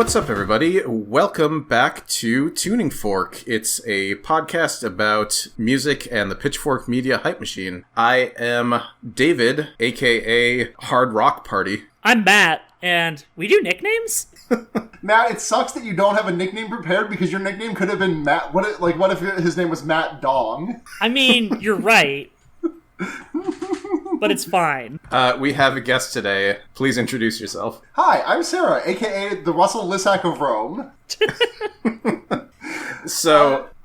What's up, everybody? Welcome back to Tuning Fork. It's a podcast about music and the Pitchfork Media Hype Machine. I am David, aka Hard Rock Party. I'm Matt, and we do nicknames? Matt, it sucks that you don't have a nickname prepared because your nickname could have been Matt. What if his name was Matt Dong? I mean, you're right. But it's fine. We have a guest today. Please introduce yourself. Hi, I'm Sara, aka the Russell Lissack of Rome.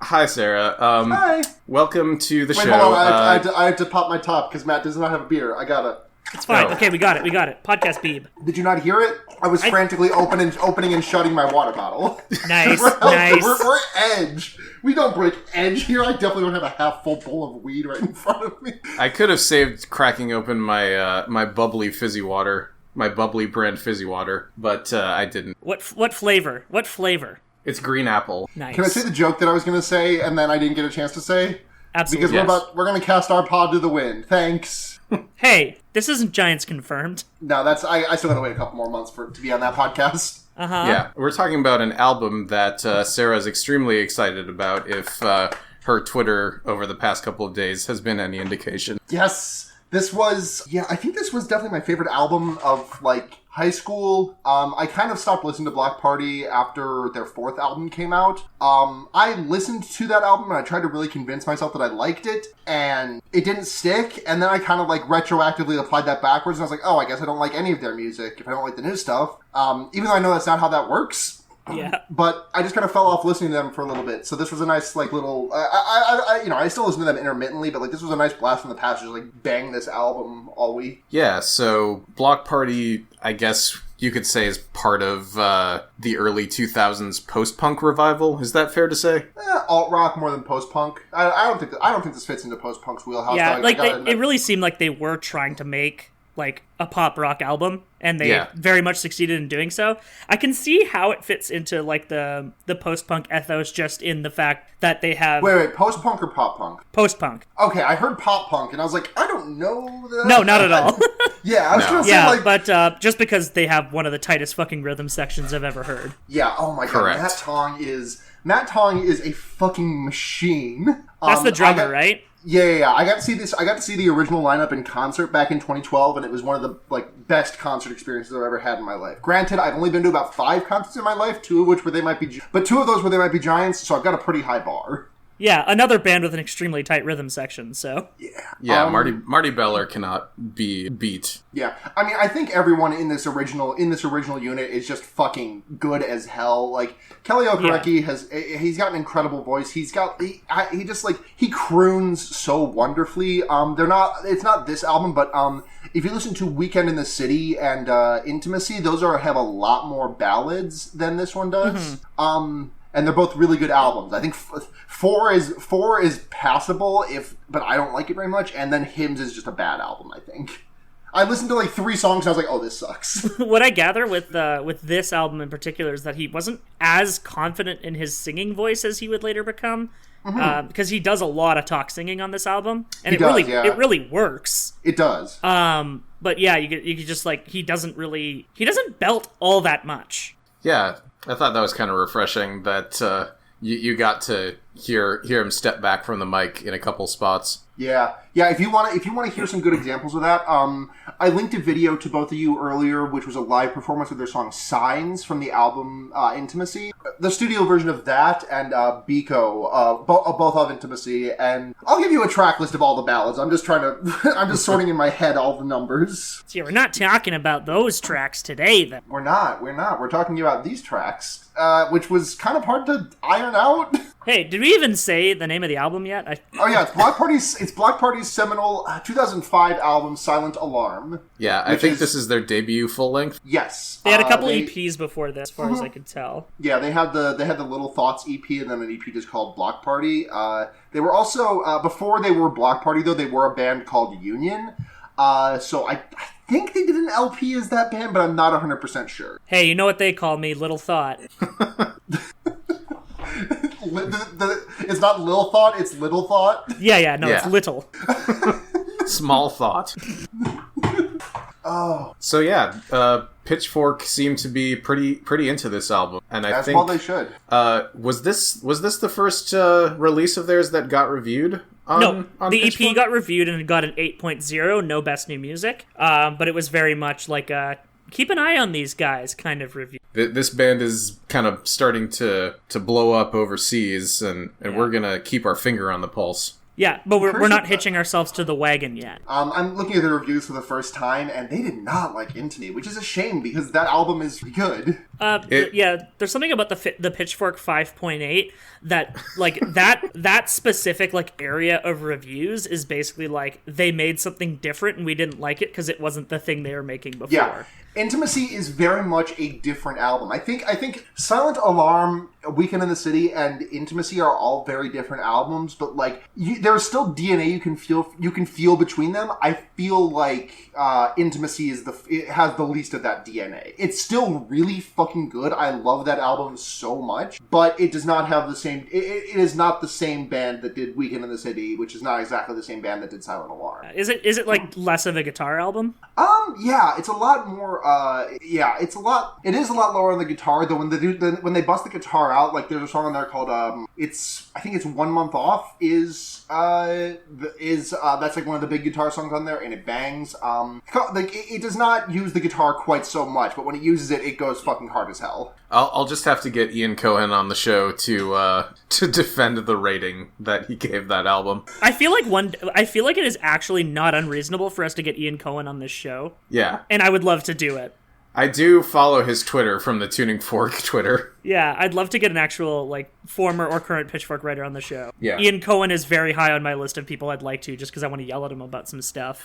Hi, Sara. Hi. Welcome to the show. Wait, hold on. I had to pop my top because Matt does not have a beer. I gotta. It's fine. Oh. Okay, we got it. Podcast Beeb. Did you not hear it? I was frantically opening and shutting my water bottle. Nice, we're, nice. We're edge. We don't break edge here. I definitely don't have a half full bowl of weed right in front of me. I could have saved cracking open my my bubbly fizzy water, my bubbly brand fizzy water, but I didn't. What flavor? What flavor? It's green apple. Nice. Can I say the joke that I was going to say and then I didn't get a chance to say? Absolutely. Because we're going to cast our pod to the wind. Thanks. Hey, this isn't Giants confirmed. No, I still gotta wait a couple more months to be on that podcast. Uh-huh. Yeah, we're talking about an album that Sarah's extremely excited about if her Twitter over the past couple of days has been any indication. Yes, I think this was definitely my favorite album of, high school. I kind of stopped listening to Bloc Party after their fourth album came out. I listened to that album and I tried to really convince myself that I liked it, and it didn't stick, and then I kind of, retroactively applied that backwards, and I was like, oh, I guess I don't like any of their music if I don't like the new stuff. Even though I know that's not how that works. Yeah. But I just kind of fell off listening to them for a little bit. So this was a nice, little... I still listen to them intermittently, but, this was a nice blast from the past, just, bang this album all week. Yeah, so Bloc Party, I guess you could say, is part of the early 2000s post-punk revival. Is that fair to say? Alt-rock more than post-punk. I don't think this fits into post-punk's wheelhouse. Yeah, it really seemed like they were trying to make, a pop rock album, and they very much succeeded in doing so. I can see how it fits into, the post-punk ethos, just in the fact that they have... Wait, post-punk or pop-punk? Post-punk. Okay, I heard pop-punk, and I was like, I don't know that. No, not at all. Yeah, I was going to say, yeah, but just because they have one of the tightest fucking rhythm sections I've ever heard. Yeah, oh my Correct. God, Matt Tong is a fucking machine. That's the drummer, right? Yeah. I got to see this. I got to see the original lineup in concert back in 2012, and it was one of the best concert experiences I've ever had in my life. Granted, I've only been to about 5 concerts in my life, 2 of which where they might be, but 2 of those where they might be giants. So I've got a pretty high bar. Yeah, another band with an extremely tight rhythm section. So yeah, Marty Beller cannot be beat. Yeah, I mean, I think everyone in this original unit is just fucking good as hell. Kelly Okereke he's got an incredible voice. He croons so wonderfully. It's not this album, but if you listen to Weekend in the City and Intimacy, those have a lot more ballads than this one does. Mm-hmm. And they're both really good albums. I think 4 is passable, but I don't like it very much. And then Hymns is just a bad album, I think. I listened to 3 songs and I was like, oh, this sucks. What I gather with this album in particular is that he wasn't as confident in his singing voice as he would later become. Mm-hmm. Because he does a lot of talk singing on this album. And it really works. It does. But yeah, you could just he doesn't belt all that much. Yeah. I thought that was kind of refreshing that you got to hear him step back from the mic in a couple spots. Yeah. If you want to hear some good examples of that, I linked a video to both of you earlier, which was a live performance of their song "Signs" from the album Intimacy. The studio version of that and Biko, both of Intimacy, and I'll give you a track list of all the ballads. I'm just sorting in my head all the numbers. See, we're not talking about those tracks today, then. We're not. We're talking about these tracks, which was kind of hard to iron out. Hey, did we even say the name of the album yet? Oh yeah, it's Bloc Party's seminal 2005 album "Silent Alarm." Yeah, I think this is their debut full length. Yes, they had a couple EPs before this, as far as I could tell. Yeah, they had the Little Thoughts EP, and then an EP just called Bloc Party. They were also before they were Bloc Party though. They were a band called Union. So I think they did an LP as that band, but I'm not 100% sure. Hey, you know what they call me? Little Thought. It's not Lil Thought, it's Little Thought. Yeah, it's little. Small thought. Oh. So yeah, Pitchfork seemed to be pretty into this album, and I think well they should. Was this the first release of theirs that got reviewed? On the Pitchfork? EP got reviewed and it got an 8.0, no best new music. But it was very much like a keep an eye on these guys kind of review. This band is kind of starting to blow up overseas, and we're gonna keep our finger on the pulse. Yeah, but we're not hitching ourselves to the wagon yet. I'm looking at the reviews for the first time, and they did not like Into Me, which is a shame because that album is good. Yeah, there's something about the Pitchfork 5.8 that like that specific like area of reviews is basically like they made something different and we didn't like it because it wasn't the thing they were making before. Yeah. Intimacy is very much a different album. I think Silent Alarm, Weekend in the City, and Intimacy are all very different albums, but like there's still DNA you can feel between them. I feel like Intimacy it has the least of that DNA. It's still really fucking good. I love that album so much, but it does not have the same. It is not the same band that did Weekend in the City, which is not exactly the same band that did Silent Alarm. Is it like less of a guitar album? Yeah, it's a lot more. It is a lot lower on the guitar, though. When they bust the guitar out, like there's a song on there called I think it's 1 Month Off that's like one of the big guitar songs on there, and it bangs. It does not use the guitar quite so much, but when it uses it, it goes fucking hard as hell. I'll just have to get Ian Cohen on the show to defend the rating that he gave that album. I feel like it is actually not unreasonable for us to get Ian Cohen on this show. Yeah, and I would love to do it. I do follow his Twitter from the Tuning Fork Twitter. Yeah, I'd love to get an actual, like, former or current Pitchfork writer on the show. Yeah. Ian Cohen is very high on my list of people I'd like to, just because I want to yell at him about some stuff.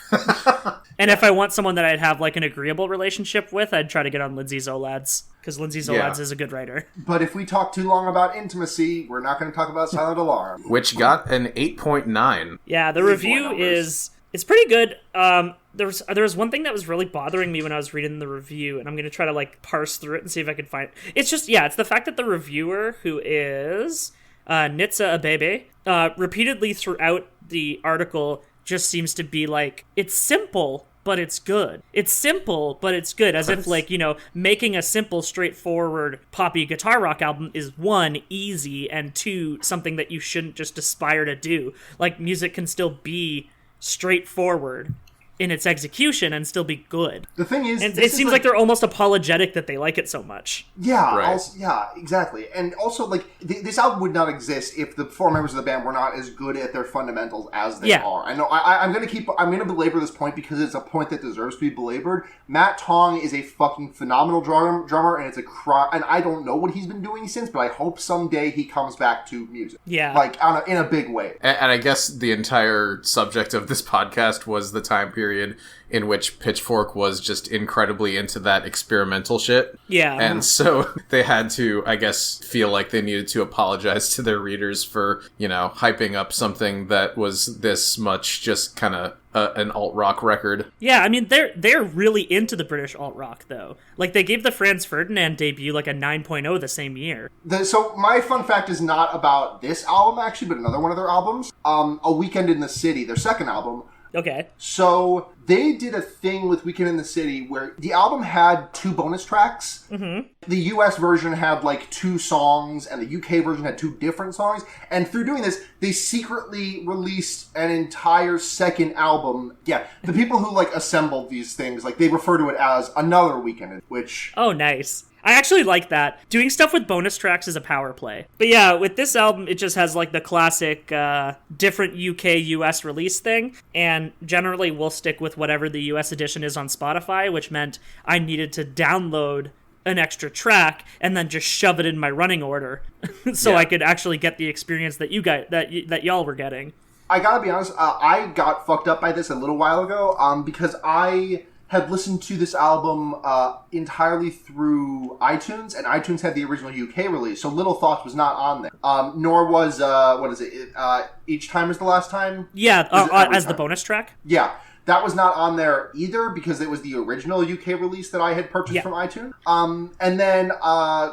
And if I want someone that I'd have, like, an agreeable relationship with, I'd try to get on Lindsay Zolads, because Lindsay Zolads is a good writer. But if we talk too long about Intimacy, we're not going to talk about Silent Alarm. Which got an 8.9. Yeah, the review is... It's pretty good. There was one thing that was really bothering me when I was reading the review, and I'm going to try to, like, parse through it and see if I can find... It's just, it's the fact that the reviewer, who is Nitsa Abebe, repeatedly throughout the article just seems to be like, it's simple, but it's good. It's simple, but it's good. As if, like, making a simple, straightforward, poppy guitar rock album is, one, easy, and two, something that you shouldn't just aspire to do. Like, music can still be straightforward in its execution and still be good. The thing is, and it seems like they're almost apologetic that they like it so much. Yeah, right. Exactly. And also, like, this album would not exist if the four members of the band were not as good at their fundamentals as they are. I know. I'm gonna belabor this point because it's a point that deserves to be belabored. Matt Tong is a fucking phenomenal drummer, and it's and I don't know what he's been doing since, but I hope someday he comes back to music. Yeah, like in a big way. And I guess the entire subject of this podcast was the time period in which Pitchfork was just incredibly into that experimental shit. Yeah. And so they had to, I guess, feel like they needed to apologize to their readers for, hyping up something that was this much just kind of an alt-rock record. Yeah, I mean, they're really into the British alt-rock, though. Like, they gave the Franz Ferdinand debut, like, a 9.0 the same year. So, my fun fact is not about this album, actually, but another one of their albums. A Weekend in the City, their second album. Okay. So, they did a thing with Weekend in the City where the album had 2 bonus tracks. Mm-hmm. The US version had, like, 2 songs, and the UK version had 2 different songs. And through doing this, they secretly released an entire second album. Yeah, the people who, like, assembled these things, like, they refer to it as Another Weekend, which... Oh, nice. I actually like that. Doing stuff with bonus tracks is a power play. But yeah, with this album, it just has like the classic different UK-US release thing, and generally we'll stick with whatever the US edition is on Spotify, which meant I needed to download an extra track and then just shove it in my running order so I could actually get the experience that you guys that y'all were getting. I gotta be honest, I got fucked up by this a little while ago because I had listened to this album entirely through iTunes, and iTunes had the original UK release, so Little Thoughts was not on there. Nor was, Each Time Is the Last Time? Yeah, as the bonus track? Yeah. that was not on there either because it was the original UK release that I had purchased from iTunes. And then,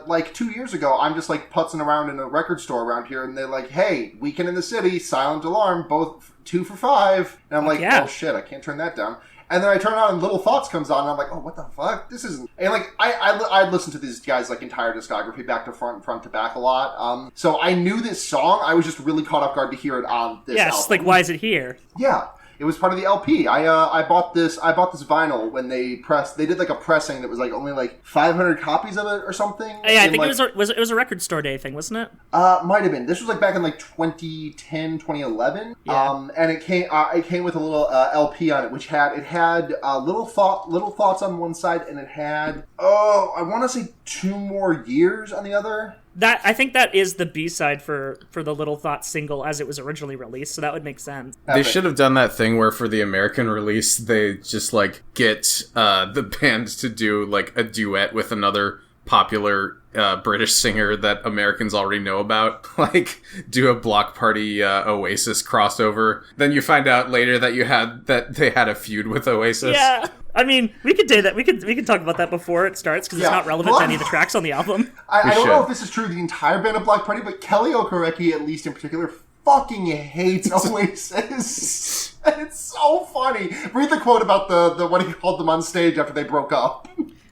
like 2 years ago, I'm just like putzing around in a record store around here, and they're like, "Hey, Weekend in the City, Silent Alarm, both 2 for $5." And I'm like, "Oh shit, I can't turn that down." And then I turn on and Little Thoughts comes on, and I'm like, "Oh, what the fuck? This isn't..." And like, I listened to these guys' like entire discography back to front to back a lot. So I knew this song. I was just really caught off guard to hear it on this album. Like, why is it here? Yeah. It was part of the LP. I bought this vinyl when they did like a pressing that was like only like 500 copies of it or something. Yeah, I think it was a record store day thing, wasn't it? Might have been. This was like back in like 2010, 2011. Yeah. And it came with a little LP on it, which had little thoughts on one side, and it had I want to say 2 More Years on the other. I think that is the B-side for the Little Thoughts single as it was originally released, so that would make sense. They should have done that thing where for the American release, they just, like, get the band to do, like, a duet with another popular British singer that Americans already know about. Like, do a Bloc Party Oasis crossover. Then you find out later that they had a feud with Oasis. Yeah. I mean, we could do that. We could talk about that before it starts because it's not relevant to any of the tracks on the album. I don't know if this is true of the entire band of Bloc Party, but Kelly Okereke, at least in particular, fucking hates Oasis. And it's so funny. Read the quote about the what he called them on stage after they broke up.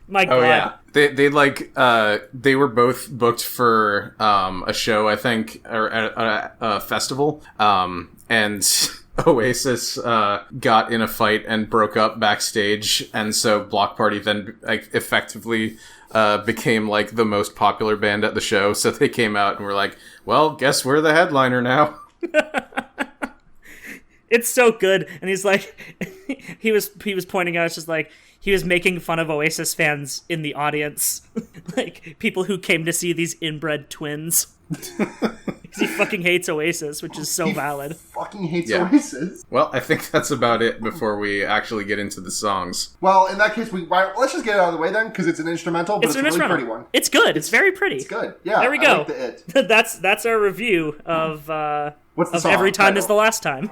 My God. Oh yeah, they were both booked for a show, I think, or at a festival, and Oasis got in a fight and broke up backstage, and so Bloc Party then like effectively became like the most popular band at the show. So they came out and were like, "Well, guess we're the headliner now." It's so good, and he's like, he was pointing out, it's just like he was making fun of Oasis fans in the audience, like people who came to see these inbred twins. Because he fucking hates Oasis, which is so valid. Fucking hates Oasis. Well, I think that's about it before we actually get into the songs. Well, in that case, let's just get it out of the way then, because it's an instrumental, but it's a really pretty one. It's good. It's very pretty. It's good. Yeah. There we go. I like the it. That's our review of What's the song Every Time title? Is the Last Time.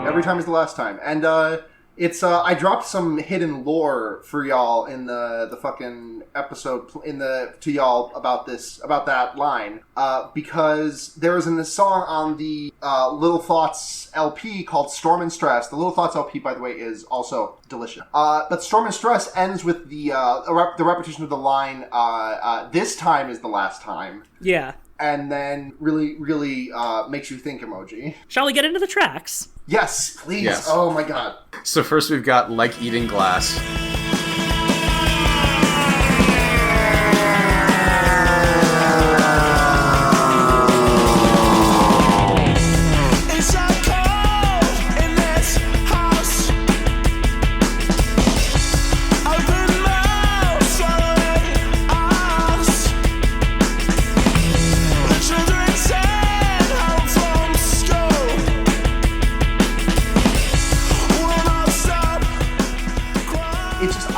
Every Time Is the Last Time. And it's I dropped some hidden lore for y'all in the fucking episode to y'all about that line because there is a song on the Little Thoughts LP called Storm and Stress. The Little Thoughts LP, by the way, is also delicious. But Storm and Stress ends with the repetition of the line, "This time is the last time." Yeah. And then really, really makes you think emoji. Shall we get into the tracks? Yes, please. Yes. Oh my God. So first we've got Like Eating Glass.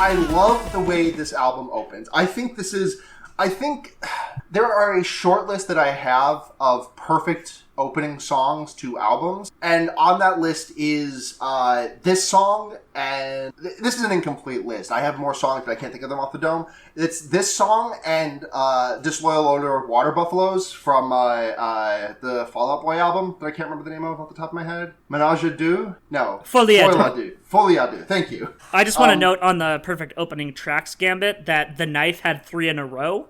I love the way this album opens. I think there are a short list that I have of perfect opening songs to albums, and on that list is this song, and this is an incomplete list. I have more songs, but I can't think of them off the dome. It's this song and Disloyal Odor of Water Buffaloes from the Fall Out Boy album that I can't remember the name of off the top of my head. Menage a Deux? No. Folie à Deux. Folie à Deux. Thank you. I just want to note on the perfect opening tracks gambit that The Knife had 3 in a row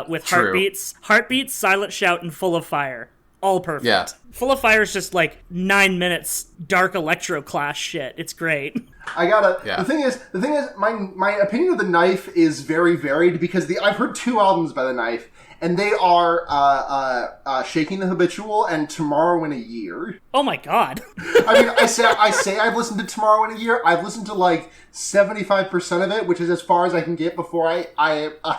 with True. Heartbeats, Silent Shout, and Full of Fire. all perfect. Yeah. Full of Fire is just like 9 minutes dark electro class shit. It's great. The thing is, my opinion of The Knife is very varied because I've heard 2 albums by The Knife, and they are Shaking the Habitual and Tomorrow in a Year. Oh my god. I mean, I say I've listened to Tomorrow in a Year. I've listened to like 75% of it, which is as far as I can get before a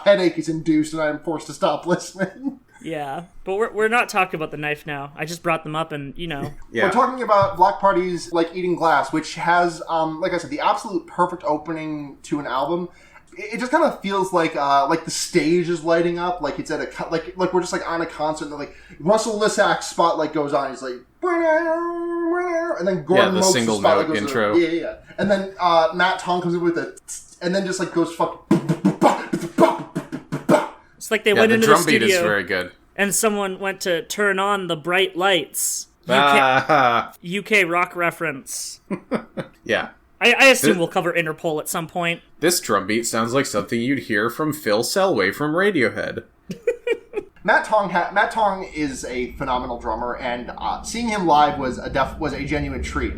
headache is induced and I'm forced to stop listening. Yeah, but we're not talking about The Knife now. I just brought them up and, Yeah. We're talking about Bloc Party's Like Eating Glass, which has, like I said, the absolute perfect opening to an album. It just kind of feels like the stage is lighting up, like it's at like we're just like on a concert, and like Russell Lissak's spotlight goes on. He's like, and then Gordon the Moak's single spotlight note goes intro. Yeah. And then Matt Tong comes in with a, and then just like goes fuck. it's like they went into the drum beat studio is very good. and someone went to turn on the bright lights. UK rock reference. Yeah. I assume we'll cover Interpol at some point. This drum beat sounds like something you'd hear from Phil Selway from Radiohead. Matt Tong is a phenomenal drummer, and seeing him live was a genuine treat.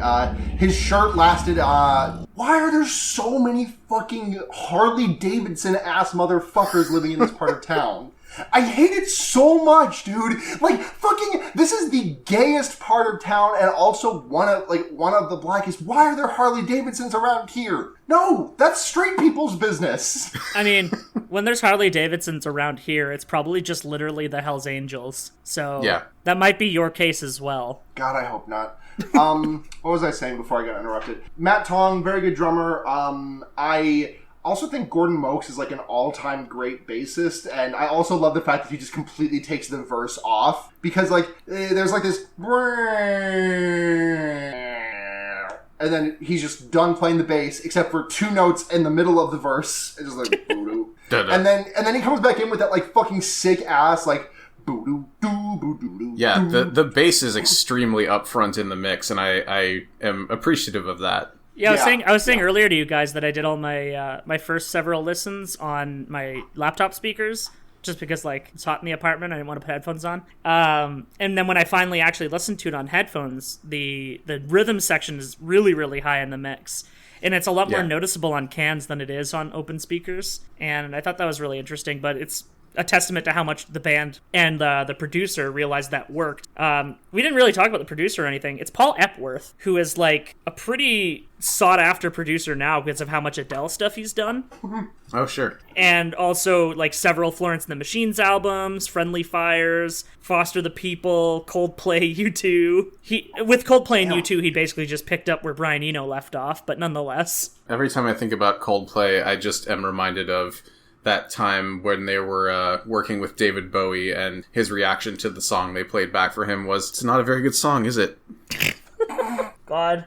His shirt lasted. Why are there so many fucking Harley Davidson ass motherfuckers living in this part of town? I hate it so much, dude. Like, fucking, this is the gayest part of town, and also one of the blackest. Why are there Harley Davidsons around here? No, that's straight people's business. I mean, when there's Harley Davidsons around here, it's probably just literally the Hells Angels. So that might be your case as well. God, I hope not. What was I saying before I got interrupted? Matt Tong, very good drummer. I also think Gordon Moakes is like an all-time great bassist, and I also love the fact that he just completely takes the verse off, because like there's like this, and then he's just done playing the bass except for 2 notes in the middle of the verse. It's just like and then he comes back in with that like fucking sick ass like Yeah, the bass is extremely upfront in the mix, and I am appreciative of that. Yeah, I was saying earlier to you guys that I did all my my first several listens on my laptop speakers, just because like it's hot in the apartment, I didn't want to put headphones on. And then when I finally actually listened to it on headphones, the rhythm section is really, really high in the mix. And it's a lot more noticeable on cans than it is on open speakers. And I thought that was really interesting, but it's a testament to how much the band and the producer realized that worked. We didn't really talk about the producer or anything. It's Paul Epworth, who is like a pretty sought-after producer now because of how much Adele stuff he's done. Oh, sure. And also like several Florence and the Machine's albums, Friendly Fires, Foster the People, Coldplay, U2. With Coldplay and U2, he basically just picked up where Brian Eno left off, but nonetheless. Every time I think about Coldplay, I just am reminded of that time when they were working with David Bowie, and his reaction to the song they played back for him was, "It's not a very good song, is it?" God.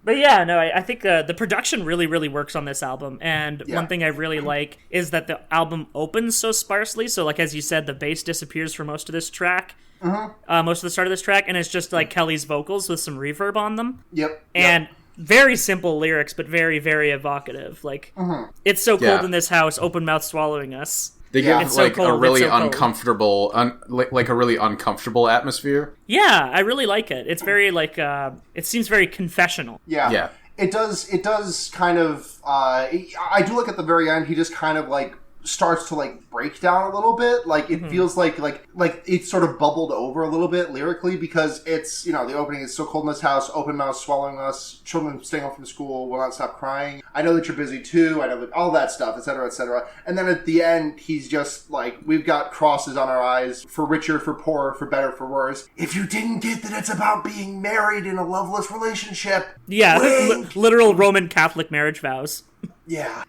But yeah, no, I think the production really, really works on this album. And one thing I really like is that the album opens so sparsely. So like, as you said, the bass disappears for most of this track. Most of the start of this track. And it's just like Kelly's vocals with some reverb on them. And very simple lyrics, but very, very evocative. Like, it's so cold in this house, open mouth swallowing us. They give It's like so cold, a really it's so cold. uncomfortable, like a really uncomfortable atmosphere. Yeah, I really like it. It's very like it seems very confessional. Yeah. It does kind of. I do like at the very end. He just kind of like starts to like break down a little bit. Like it feels like it's sort of bubbled over a little bit lyrically, because it's, you know, the opening is so cold in this house, open mouth swallowing us, children staying home from school will not stop crying, I know that you're busy too, I know that, all that stuff, etc., etc. And then at the end he's just like, we've got crosses on our eyes, for richer, for poorer, for better, for worse. If you didn't get that it's about being married in a loveless relationship. Literal Roman Catholic marriage vows. Yeah.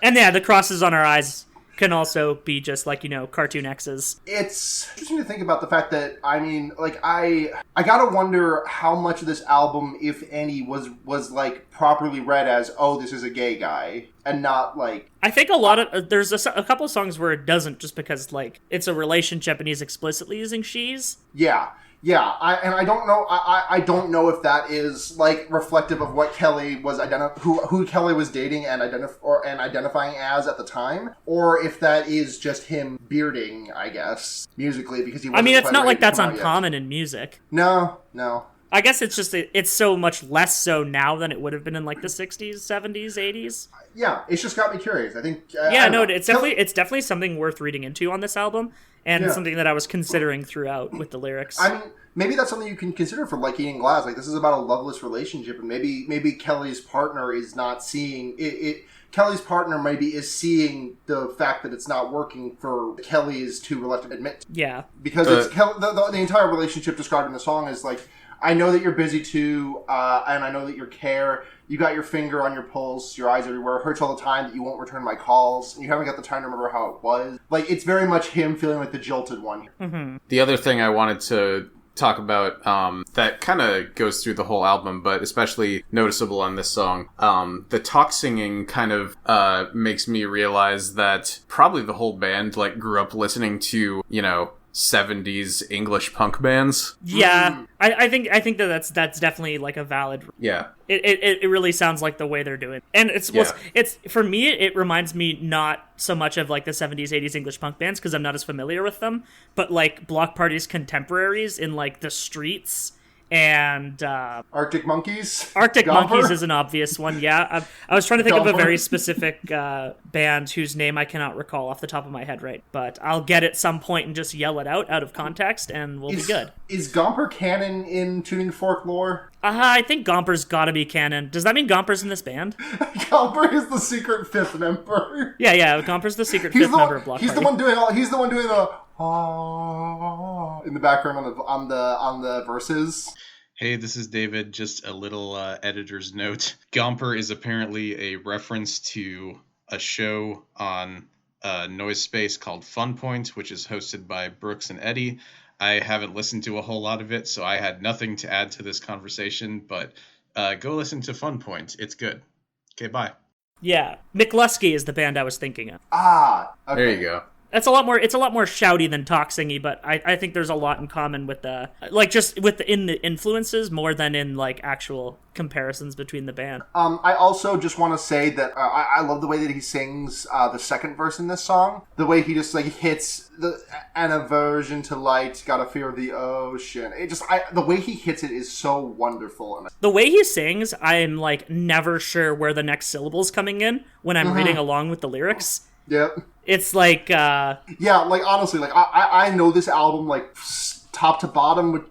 And yeah, the crosses on our eyes can also be just like, you know, cartoon X's. It's interesting to think about the fact that, I mean, like, I gotta wonder how much of this album, if any, was like properly read as, oh, this is a gay guy, and not like... I think a lot of... there's a couple of songs where it doesn't, just because, like, it's a relationship and he's explicitly using she's. Yeah. Yeah, I don't know. I don't know if that is like reflective of what Kelly was who Kelly was dating and identifying as at the time, or if that is just him bearding, I guess, musically, because he. I mean, it's not like that's uncommon in music. No. I guess it's just it's so much less so now than it would have been in like the 60s, 70s, 80s. Yeah, it's just got me curious. I think. It's definitely something worth reading into on this album, and something that I was considering throughout with the lyrics. I mean, maybe that's something you can consider for like Eating Glass. Like, this is about a loveless relationship, and maybe Kelly's partner is not seeing it. Kelly's partner maybe is seeing the fact that it's not working for Kelly is too reluctant to admit. Yeah, because it's the entire relationship described in the song is like, I know that you're busy too, and I know that you care. You got your finger on your pulse, your eyes everywhere. It hurts all the time that you won't return my calls. You haven't got the time to remember how it was. Like, it's very much him feeling like the jilted one. Mm-hmm. The other thing I wanted to talk about that kind of goes through the whole album, but especially noticeable on this song, the talk singing kind of makes me realize that probably the whole band like grew up listening to, 70s English punk bands. Yeah, I think that's definitely like a valid. Yeah, it really sounds like the way they're doing, and it's for me it reminds me not so much of like the 70s 80s English punk bands because I'm not as familiar with them, but like Bloc Party's contemporaries in like the Streets and Arctic Monkeys. Arctic Gomper? Monkeys is an obvious one. Yeah, I was trying to think of a very specific band whose name I cannot recall off the top of my head right, but I'll get it some point and just yell it out of context, and we'll be good. Is Gomper canon in Tuning Fork lore? I think Gomper's got to be canon. Does that mean Gomper's in this band? Gomper is the secret fifth member. Yeah. Gomper's the secret fifth member of Bloc Party. He's the one doing the in the background on the verses. Hey, this is David. Just a little editor's note. Gomper is apparently a reference to a show on Noise Space called Fun Point, which is hosted by Brooks and Eddie. I haven't listened to a whole lot of it, so I had nothing to add to this conversation, but go listen to Fun Point. It's good. Okay, bye. Yeah, McLusky is the band I was thinking of. Okay. There you go. It's a lot more shouty than talk singy, but I think there's a lot in common with the in the influences more than in like actual comparisons between the band. I also just want to say that I love the way that he sings the second verse in this song. The way he just like hits an aversion to light, got a fear of the ocean. The way he hits it is so wonderful. The way he sings, I'm like never sure where the next syllable's coming in when I'm reading along with the lyrics. Yep. It's like like honestly, like I know this album like top to bottom.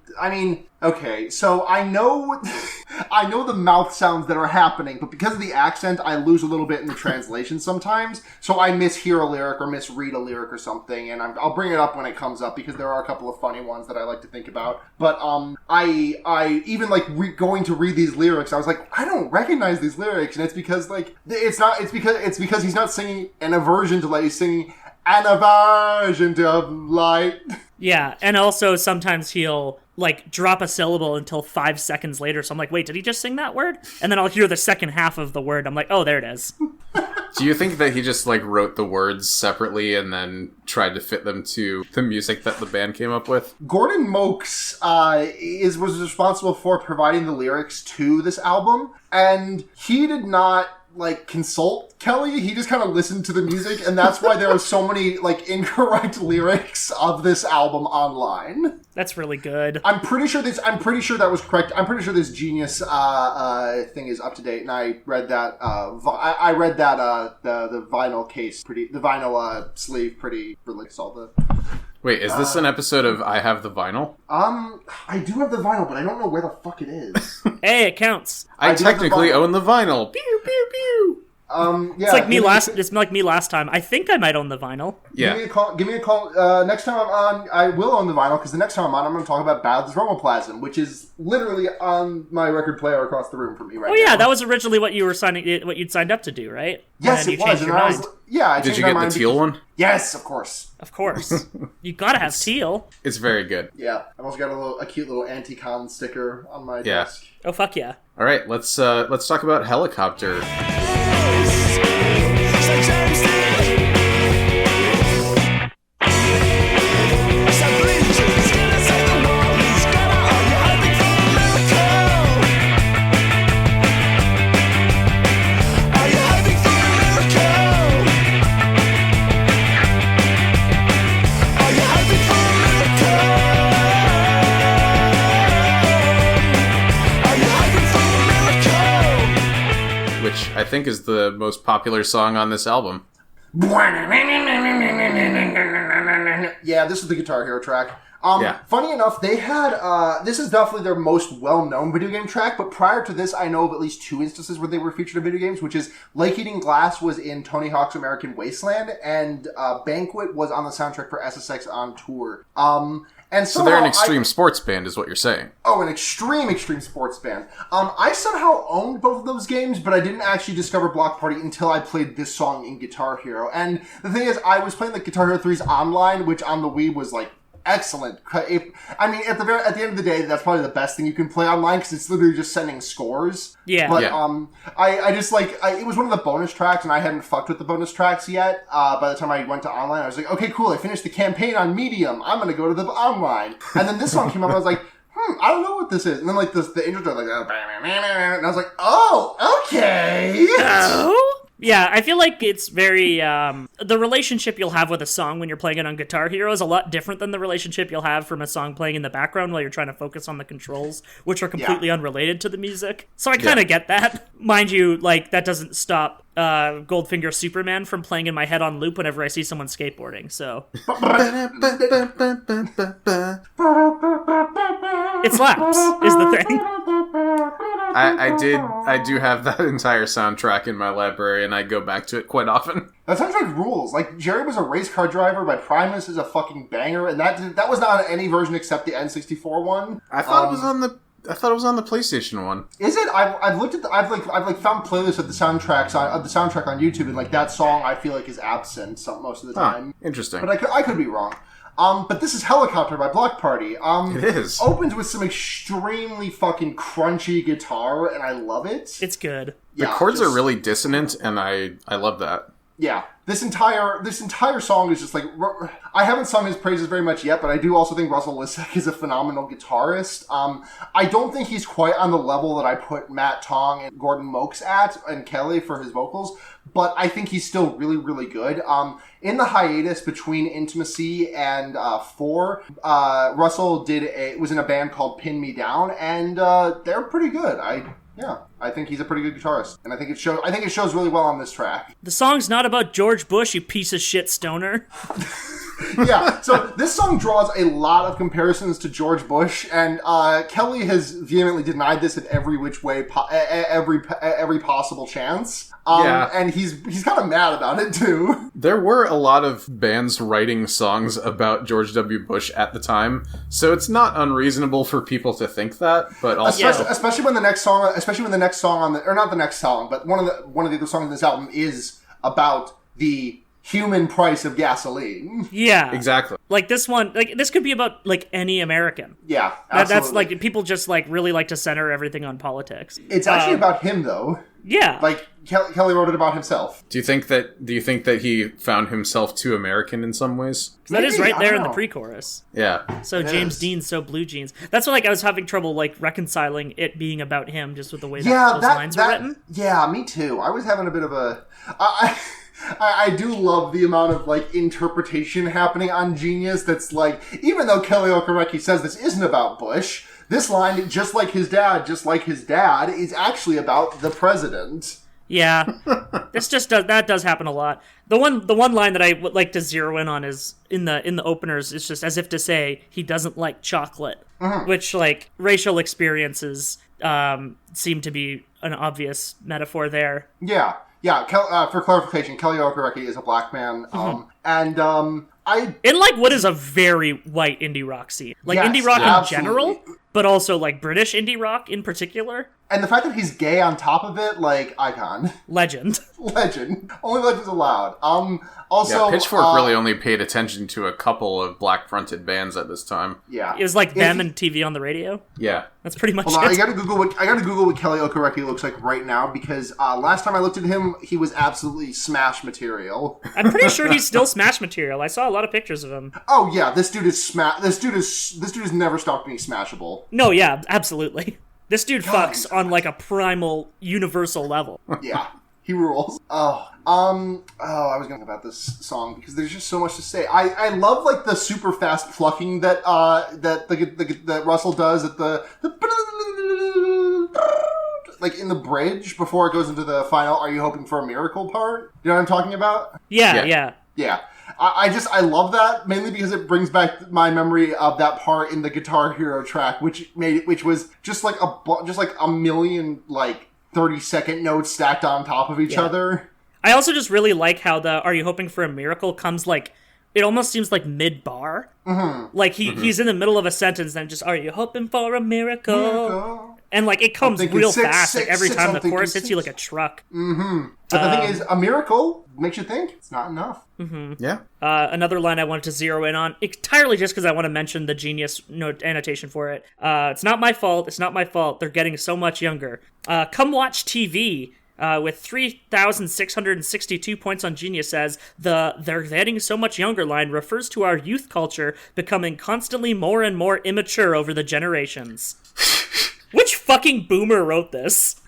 Okay, so I know the mouth sounds that are happening, but because of the accent, I lose a little bit in the translation sometimes. So I mishear a lyric or misread a lyric or something, and I'll bring it up when it comes up because there are a couple of funny ones that I like to think about. But I even like going to read these lyrics, I was like, I don't recognize these lyrics, and it's because like it's because he's not singing an aversion to light, he's singing an aversion to light. Yeah, and also sometimes he'll like drop a syllable until 5 seconds later. So I'm like, wait, did he just sing that word? And then I'll hear the second half of the word. I'm like, oh, there it is. Do you think that he just like wrote the words separately and then tried to fit them to the music that the band came up with? Gordon Mokes was responsible for providing the lyrics to this album, and he did not like consult Kelly. He just kind of listened to the music, and that's why there are so many like incorrect lyrics of this album online. That's really good. I'm pretty sure that was correct. I'm pretty sure this Genius thing is up to date, and I read that. I read that the vinyl case the vinyl sleeve pretty released all the. Wait, is this an episode of I Have the Vinyl? I do have the vinyl, but I don't know where the fuck it is. Hey, it counts. I technically own the vinyl. Pew pew pew. Yeah. It's like me last time. I think I might own the vinyl. Yeah. Give me a call. Next time I'm on, I will own the vinyl, because the next time I'm on, I'm going to talk about Baths Romoplasm, which is literally on my record player across the room from me right now. Oh yeah, that was originally what you'd signed up to do, right? Yes, it was. And I Did you get the teal one? Yes, of course. Of course. You gotta have teal. It's very good. Yeah. I've also got a cute little anti-con sticker on my desk. Oh, fuck yeah. All right, let's talk about Helicopter. think is the most popular song on this album. Yeah, this is the Guitar Hero track. Yeah. Funny enough, they had, this is definitely their most well-known video game track, but prior to this, I know of at least 2 instances where they were featured in video games, which is Like Eating Glass was in Tony Hawk's American Wasteland, and Banquet was on the soundtrack for SSX On Tour. And so they're an extreme sports band, is what you're saying. Oh, an extreme sports band. I somehow owned both of those games, but I didn't actually discover Bloc Party until I played this song in Guitar Hero. And the thing is, I was playing the Guitar Hero 3's online, which on the Wii was like excellent. At the end of the day, that's probably the best thing you can play online because it's literally just sending scores. Yeah. But I just it was one of the bonus tracks, and I hadn't fucked with the bonus tracks yet. By the time I went to online, I was like, okay, cool. I finished the campaign on Medium. I'm gonna go to the online. And then this song came up, and I was like, I don't know what this is. And then like the intro, like, and I was like, oh, okay. Oh. Yeah, I feel like it's very, the relationship you'll have with a song when you're playing it on Guitar Hero is a lot different than the relationship you'll have from a song playing in the background while you're trying to focus on the controls, which are completely unrelated to the music. So I kind of get that. Mind you, like, that doesn't stop Goldfinger Superman from playing in my head on loop whenever I see someone skateboarding, so. It slaps, is the thing. I do have that entire soundtrack in my library, and I go back to it quite often. That soundtrack rules. Like, Jerry Was a Race Car Driver by Primus is a fucking banger, and that was not on any version except the N64 one. I thought it was on the PlayStation one. Is it? I've looked at I've found playlists of the soundtrack on YouTube, and like that song I feel like is absent most of the time. Interesting. But I could be wrong. But this is Helicopter by Bloc Party. It is. Opens with some extremely fucking crunchy guitar, and I love it. It's good. The chords are really dissonant, and I love that. Yeah. This entire song is just like... I haven't sung his praises very much yet, but I do also think Russell Lissack is a phenomenal guitarist. I don't think he's quite on the level that I put Matt Tong and Gordon Mokes at, and Kelly for his vocals, but I think he's still really, really good. In the hiatus between Intimacy and 4, Russell was in a band called Pin Me Down, and they're pretty good. I think he's a pretty good guitarist, and I think it shows really well on this track. The song's not about George Bush, you piece of shit stoner. Yeah, so this song draws a lot of comparisons to George Bush, and Kelly has vehemently denied this in every which way, every possible chance. And he's kind of mad about it too. There were a lot of bands writing songs about George W. Bush at the time, so it's not unreasonable for people to think that. But also, especially when the next song on the, or not the next song, but one of the other songs in this album is about the human price of gasoline. Yeah, exactly. Like this one, like this could be about like any American. Yeah, absolutely. That's like people just like really like to center everything on politics. It's actually about him though. Yeah, like Kelly wrote it about himself. Do you think that he found himself too American in some ways? That is right there in the pre-chorus. Yeah. So James Dean, so blue jeans. That's what I was having trouble like reconciling it being about him just with the way that those lines were written. Yeah, me too. I was having a bit of a. I do love the amount of like interpretation happening on Genius. That's like, even though Kelly Okereke says this isn't about Bush, this line, just like his dad, is actually about the president. Yeah, that does happen a lot. The one line that I would like to zero in on is in the openers. It's just as if to say he doesn't like chocolate, which like racial experiences seem to be an obvious metaphor there. Yeah. For clarification, Kelly Okereke is a black man, in like what is a very white indie rock scene, like indie rock in general, but also like British indie rock in particular. And the fact that he's gay on top of it, like, icon. Legend. Only legends allowed. Also, Pitchfork really only paid attention to a couple of black-fronted bands at this time. Yeah. It was like them and TV on the radio. Yeah. That's pretty much Hold on, it. I gotta Google what Kelly Okereke looks like right now, because last time I looked at him, he was absolutely smash material. I'm pretty sure he's still smash material. I saw a lot of pictures of him. Oh yeah, this dude has never stopped being smashable. No, yeah, absolutely. This dude fucks on like a primal, universal level. Yeah, he rules. I was going about this song because there's just so much to say. I love like the super fast plucking that that Russell does at the like in the bridge before it goes into the final "Are you hoping for a miracle" part? You know what I'm talking about? Yeah. I love that mainly because it brings back my memory of that part in the Guitar Hero track, which was just like a million 30-second notes stacked on top of each other. I also just really like how the "Are you hoping for a miracle" comes it almost seems like mid-bar. Mm-hmm. Like he's in the middle of a sentence and just, "Are you hoping for a miracle?" And it comes real fast. Every time the chorus hits you like a truck. Mm-hmm. But the thing is, a miracle makes you think it's not enough. Mm-hmm. Yeah. Another line I wanted to zero in on, entirely just because I want to mention the genius note annotation for it. It's not my fault. It's not my fault. They're getting so much younger. Come watch TV. With 3,662 points on Genius, says "They're getting so much younger" line refers to our youth culture becoming constantly more and more immature over the generations. Which fucking boomer wrote this?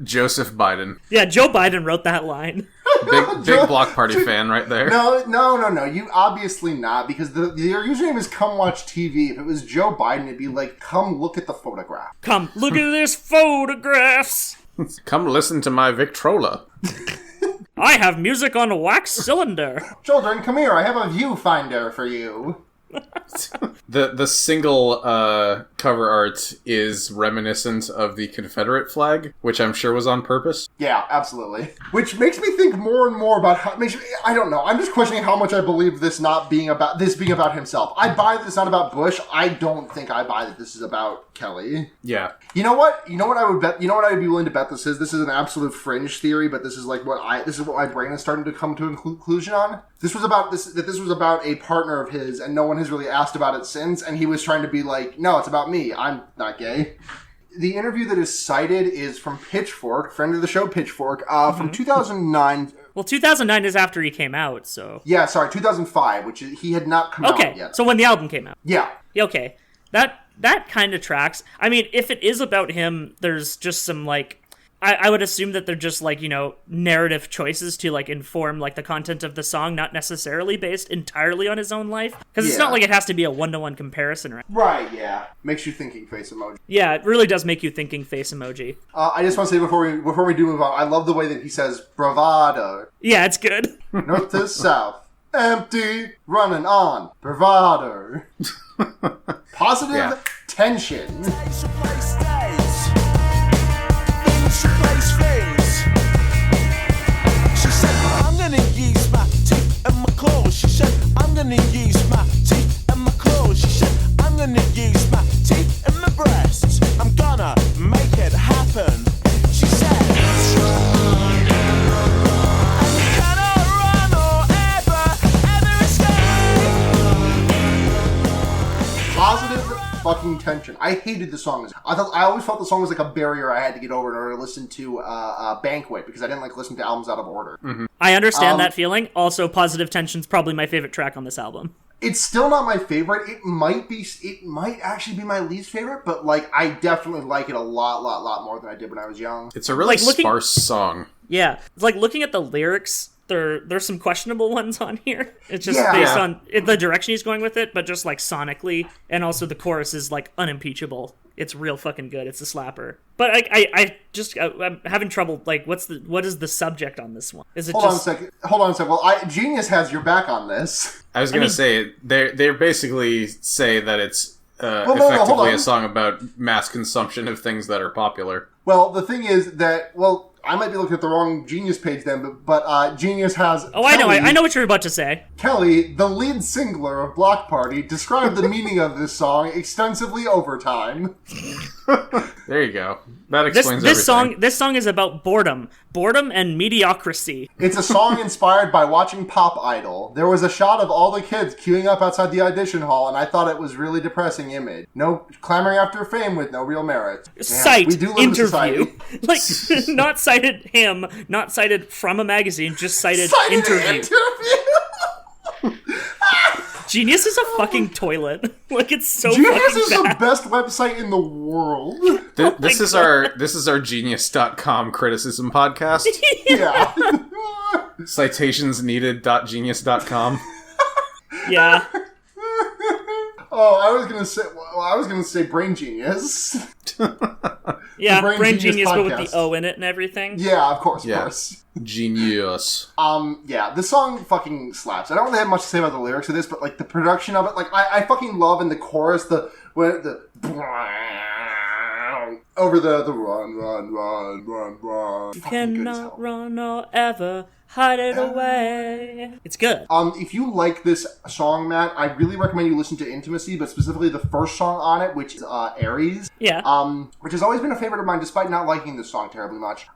Joseph Biden. Yeah, Joe Biden wrote that line. Big Bloc Party fan right there. No. You obviously not, because your username is "Come Watch TV." If it was Joe Biden, it'd be like, "Come look at the photograph." Come look at this photographs. Come listen to my Victrola. I have music on a wax cylinder. Children, come here. I have a viewfinder for you. The single cover art is reminiscent of the Confederate flag, which I'm sure was on purpose. Yeah, absolutely. Which makes me think more and more about how. I don't know. I'm just questioning how much I believe this being about himself. I buy that it's not about Bush. I don't think I buy that this is about Kelly. Yeah. You know what I would bet. You know what I would be willing to bet this is. This is an absolute fringe theory, but this is what my brain is starting to come to a conclusion on. This was about a partner of his, and no one has really asked about it since, and he was trying to be like, "No, it's about me. I'm not gay." The interview that is cited is from Pitchfork, friend of the show Pitchfork, from 2009. Well, 2009 is after he came out, so... Yeah, sorry, 2005, which he had not come out yet. Okay, so when the album came out. Yeah. Okay, that kind of tracks. I mean, if it is about him, there's just some, I would assume that they're just, narrative choices to, inform, the content of the song, not necessarily based entirely on his own life. Because it's not like it has to be a one-to-one comparison, right? Right, yeah. Makes you thinking face emoji. Yeah, it really does make you thinking face emoji. I just want to say before we do move on, I love the way that he says bravado. Yeah, it's good. North to south. Empty. Running on. Bravado. Positive tension. She plays face. She said, "I'm gonna use my teeth and my claws." She said, "I'm gonna use my teeth and my claws." She said, "I'm gonna use my teeth and my breasts. I'm gonna make it happen." She said, "And you cannot run or ever escape." Positive fucking tension. I hated the song. I always felt the song was like a barrier I had to get over in order to listen to Banquet, because I didn't like listening to albums out of order. Mm-hmm. I understand that feeling. Also, Positive Tension's probably my favorite track on this album. It's still not my favorite. It might actually be my least favorite, but I definitely like it a lot more than I did when I was young. It's a really sparse song. Yeah. It's looking at the lyrics, there's some questionable ones on here. It's just based on the direction he's going with it, but just sonically, and also the chorus is unimpeachable. It's real fucking good. It's a slapper. But I'm having trouble. What is the subject on this one? Is it Hold on a second. Well, Genius has your back on this. I was gonna say they basically say that it's effectively a song about mass consumption of things that are popular. Well, the thing is that I might be looking at the wrong Genius page then, but Genius has... Oh, Kelly, I know what you're about to say. Kelly, the lead singer of Bloc Party, described the meaning of this song extensively over time. There you go. That explains everything. This song is about boredom and mediocrity. It's a song inspired by watching Pop Idol. There was a shot of all the kids queuing up outside the audition hall, and I thought it was really depressing image. No clamoring after fame with no real merit. Cite interview. Not cited him, not cited from a magazine, just cited interview. Genius is a fucking toilet. It's so Genius fucking is bad. the best website in the world. This is our Genius.com criticism podcast. Yeah. Citationsneeded.genius.com. Yeah. Oh, I was gonna say Brain Genius. Yeah, the Brain Genius, but with podcast. the O in it and everything. Yeah, of course, Yeah. of course. Genius. Yeah, the song fucking slaps. I don't really have much to say about the lyrics of this, but like the production of it, like I fucking love in the chorus when the over the run. You cannot run or ever hide it away. It's good. If you like this song, Matt, I really recommend you listen to Intimacy, but specifically the first song on it, which is Aries. Yeah. Which has always been a favorite of mine, despite not liking this song terribly much.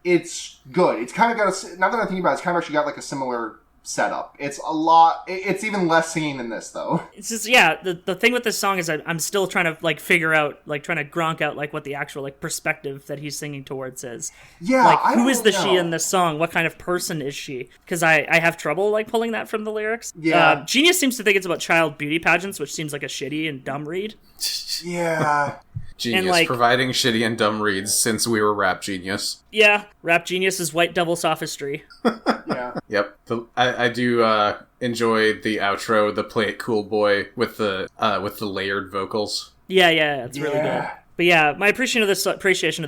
It's good. It's kind of got a, now that I'm thinking about it, it's kind of actually got like a similar setup. It's a lot, it's even less singing than this, though. It's just, yeah, the thing with this song is I'm still trying to, like, figure out, like, trying to gronk out, like, what the actual, like, perspective that he's singing towards is. Yeah, like, I who is the don't she know. in this song? What kind of person is she? Because I have trouble, like, pulling that from the lyrics. Yeah. Genius seems to think it's about child beauty pageants, which seems like a shitty and dumb read. Yeah. Genius, And, like- providing shitty and dumb reads since we were Rap Genius. Yeah, Rap Genius is white devil sophistry. Yeah. Yep. I do enjoy the outro, the Play It Cool Boy with the layered vocals. Yeah, it's really good. Yeah. But yeah, my appreciation of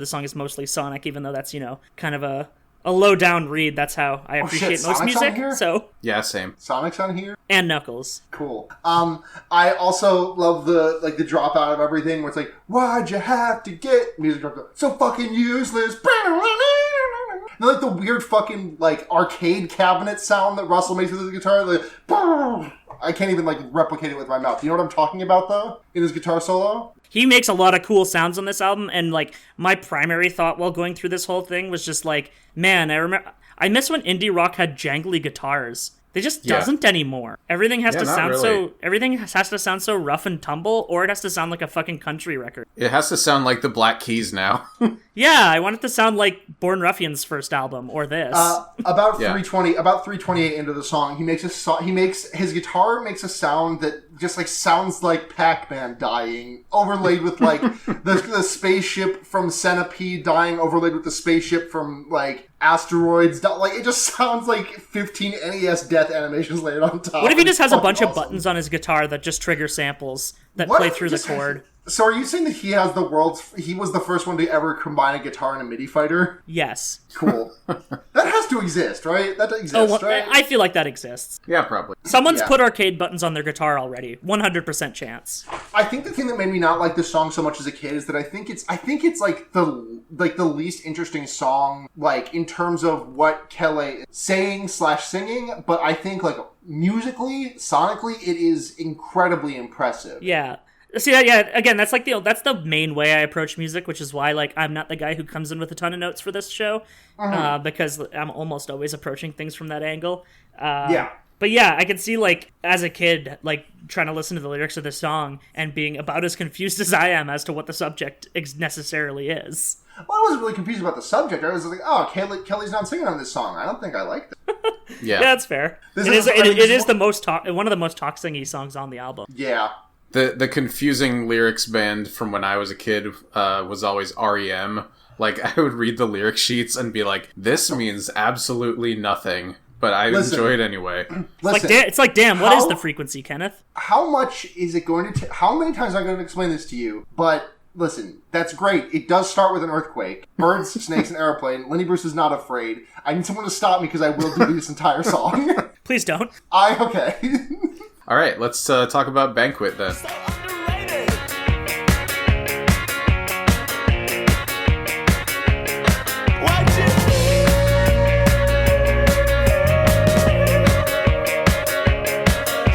the song is mostly Sonic, even though that's, kind of a low down read. That's how I appreciate shit, most Sonic's on music. here? So, Yeah, same. Sonic's on here? and Knuckles. Cool. I also love the dropout of everything where it's like, why'd you have to get music so fucking useless? And like the weird fucking like arcade cabinet sound that Russell makes with his guitar, like I can't even like replicate it with my mouth. You know what I'm talking about though? In his guitar solo? He makes a lot of cool sounds on this album, and like my primary thought while going through this whole thing was just like, man, I miss when indie rock had jangly guitars. They just Yeah. doesn't anymore. Everything has Yeah, to not sound really. everything has to sound so rough and tumble, or it has to sound like a fucking country record. It has to sound like the Black Keys now. Yeah, I want it to sound like Born Ruffian's first album, or this. About Yeah. 328 into the song, his guitar makes a sound that just like sounds like Pac-Man dying, overlaid with like the spaceship from Centipede dying, overlaid with the spaceship from like Asteroids. Like it just sounds like 15 NES death animations laid on top. What if he just has a Fucking bunch of awesome. buttons on his guitar that just trigger samples that What play if he through the just has- chord? So are you saying that he was the first one to ever combine a guitar and a MIDI fighter? Yes. Cool. That has to exist, right? That exists, Oh, well, right? I feel like that exists. Yeah, probably. Someone's Yeah. put arcade buttons on their guitar already. 100% chance. I think the thing that made me not like this song so much as a kid is that I think it's like the least interesting song, like in terms of what Kelly is saying / singing, but I think like musically, sonically, it is incredibly impressive. Yeah. See, yeah, again, that's the main way I approach music, which is why, like, I'm not the guy who comes in with a ton of notes for this show, because I'm almost always approaching things from that angle. Yeah. But yeah, I can see, like, as a kid, like, trying to listen to the lyrics of this song and being about as confused as I am as to what the subject necessarily is. Well, I wasn't really confused about the subject. I was like, oh, Kelly's not singing on this song. I don't think I like this. Yeah. Yeah, that's fair. This It is- is, I mean, it this is is the most one of the most talk-singy songs on the album. Yeah. The confusing lyrics band from when I was a kid was always REM. Like, I would read the lyric sheets and be like, this means absolutely nothing. But I enjoy it anyway. Listen, It's like, damn, what is how- the frequency, Kenneth? how much is it going to how many times am I going to explain this to you? But listen, that's great. It does start with an earthquake. Birds, snakes, an airplane. Lenny Bruce is not afraid. I need someone to stop me because I will do this entire song. Please don't. Okay. All right, let's talk about Banquet then. So underrated. Watch it.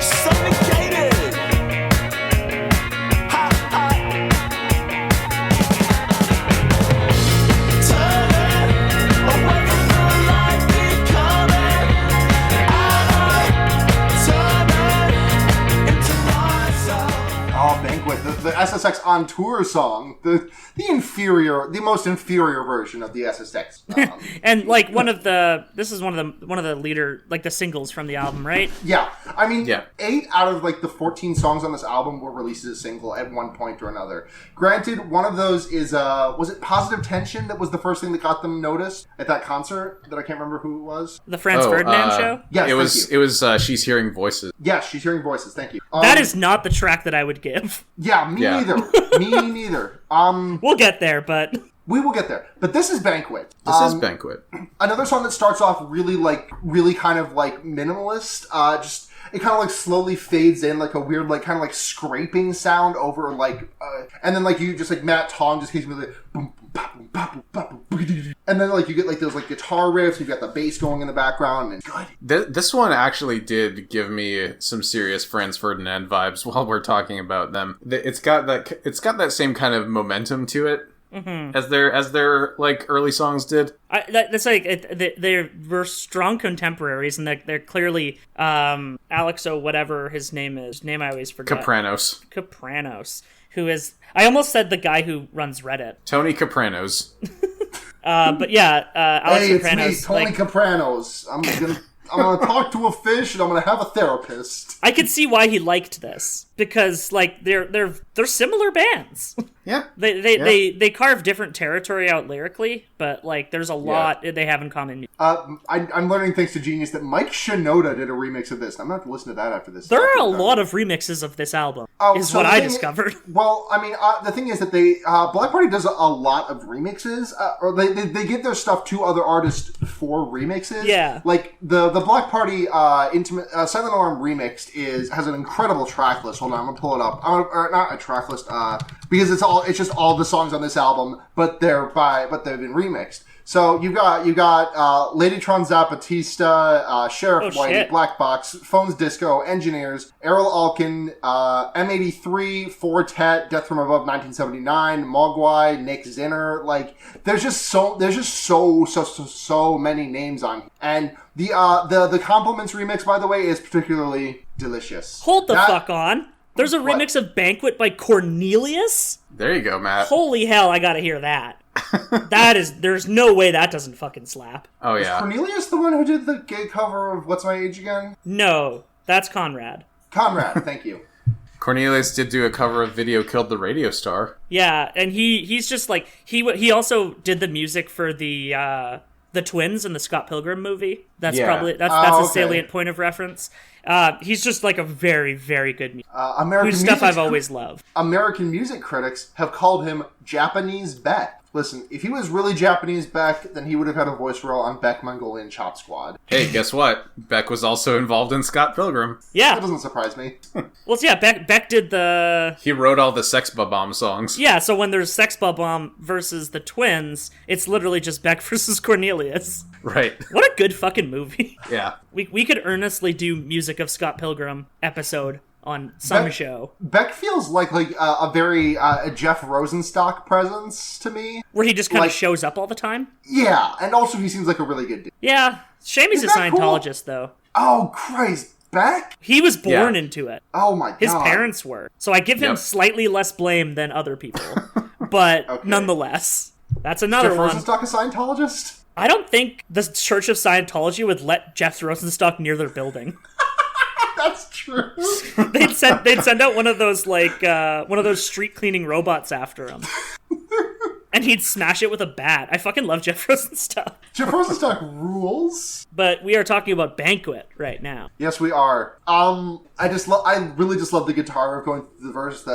Suffocated. Ha ha. Turning away from the light becoming. Turning into myself. Oh, Banquet, the SSX on tour song, the most inferior version of the SSX. And like this is one of the leader, like the singles from the album, right? Yeah, I mean, Yeah. 8 out of like the 14 songs on this album were released as a single at one point or another. Granted, one of those is was it Positive Tension that was the first thing that got them noticed at that concert that I can't remember who it was. The Franz Ferdinand show. Yes, it was thank you. it was She's Hearing Voices. Yes, She's Hearing Voices. Thank you. That is not the track that I would give. Yeah, me Yeah. neither. Me neither. We'll get there, but... We will get there. But this is Banquet. This is Banquet. Another song that starts off really kind of like minimalist. Just it kind of like slowly fades in like a weird like kind of like scraping sound over like and then like you just like Matt Tong just keeps like boom, boom, boom, boom, boom, and then like you get like those like guitar riffs, you've got the bass going in the background, and good. This one actually did give me some serious Franz Ferdinand vibes while we're talking about them. It's got that same kind of momentum to it. Mm-hmm. As their like early songs did. That's like they were strong contemporaries, and they're clearly Alex O whatever his name is. Name I always forget. Capranos, who is I almost said the guy who runs Reddit. Tony Capranos. But yeah, Alex Capranos. It's me, Tony Capranos. I'm gonna talk to a fish, and I'm gonna have a therapist. I could see why he liked this because like they're similar bands. Yeah. They carve different territory out lyrically, but like there's a lot they have in common. I'm learning thanks to Genius that Mike Shinoda did a remix of this. I'm gonna have to listen to that after this. There are a lot of remixes of this album. Is what I discovered. Well, I mean, the thing is that they Bloc Party does a lot of remixes, or they give their stuff to other artists for remixes. Yeah, like the Bloc Party Intimate Silent Alarm Remixed has an incredible track list. Hold on, I'm gonna pull it up. Not a track list, because it's just all the songs on this album, but they've been remixed. So you got Ladytron Zapatista, Sheriff Whitey, Black Box, Phones Disco, Engineers, Errol Alkin, M83, Fortet, Death from Above 1979, Mogwai, Nick Zinner. Like there's just so many names on here. And the Compliments remix, by the way, is particularly delicious. Hold the fuck on. There's a remix of Banquet by Cornelius? There you go, Matt. Holy hell, I gotta hear that. There's no way that doesn't fucking slap. Oh, yeah. Is Cornelius the one who did the gay cover of What's My Age Again? No, that's Conrad. Thank you. Cornelius did do a cover of Video Killed the Radio Star. Yeah, and he's just like, he also did the music for the twins in the Scott Pilgrim movie. That's a salient point of reference. He's just like a very, very good whose stuff I've always loved. American music critics have called him Japanese Beck. Listen, if he was really Japanese Beck, then he would have had a voice role on Beck Mongolian Chop Squad. Hey, guess what? Beck was also involved in Scott Pilgrim. Yeah. That doesn't surprise me. Well, yeah, Beck did He wrote all the Sex Bob-omb songs. Yeah, so when there's Sex Bob-omb versus the twins, it's literally just Beck versus Cornelius. Right. What a good fucking movie. Yeah. We could earnestly do music of Scott Pilgrim episode on some show. Beck feels like a very Jeff Rosenstock presence to me. Where he just kind of shows up all the time? Yeah, and also he seems like a really good dude. Yeah, shame he's a Scientologist, though. Oh, Christ. Beck? He was born into it. Oh my god. His parents were. So I give him slightly less blame than other people. But nonetheless, that's another Jeff one. Rosenstock a Scientologist? I don't think the Church of Scientology would let Jeff Rosenstock near their building. That's true. They'd send out one of those street cleaning robots after him. And he'd smash it with a bat. I fucking love Jeff Rosenstock. Jeff Rosenstock rules. But we are talking about Banquet right now. Yes, we are. I really just love the guitar riff going through the verse.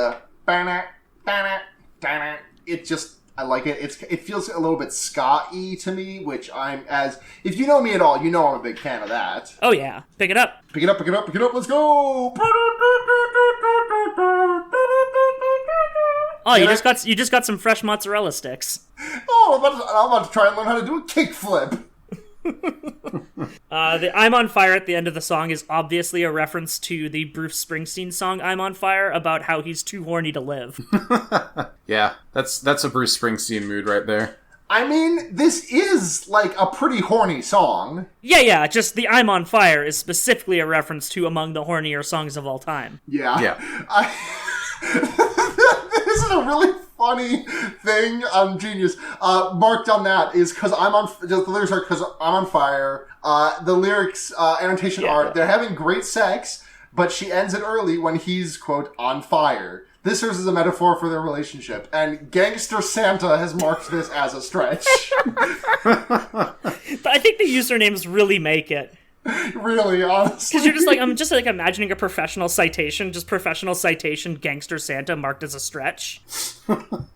I like it. It feels a little bit ska-y to me, which if you know me at all, you know I'm a big fan of that. Oh yeah. Pick it up. Pick it up, let's go! Oh, you just got some fresh mozzarella sticks. Oh, I'm about to try and learn how to do a kickflip. The I'm on Fire at the end of the song is obviously a reference to the Bruce Springsteen song I'm on Fire about how he's too horny to live. Yeah, that's a Bruce Springsteen mood right there. I mean, this is like a pretty horny song. Yeah, just the I'm on Fire is specifically a reference to among the hornier songs of all time. Yeah. This is a really funny thing on Genius. Marked on that is because the lyrics are because I'm on fire. The lyrics, annotation art, they're having great sex, but she ends it early when he's, quote, on fire. This serves as a metaphor for their relationship, and Gangster Santa has marked this as a stretch. I think the usernames really make it. Really, honestly. Because you're just like, I'm just like imagining a professional citation, just professional citation, Gangster Santa marked as a stretch.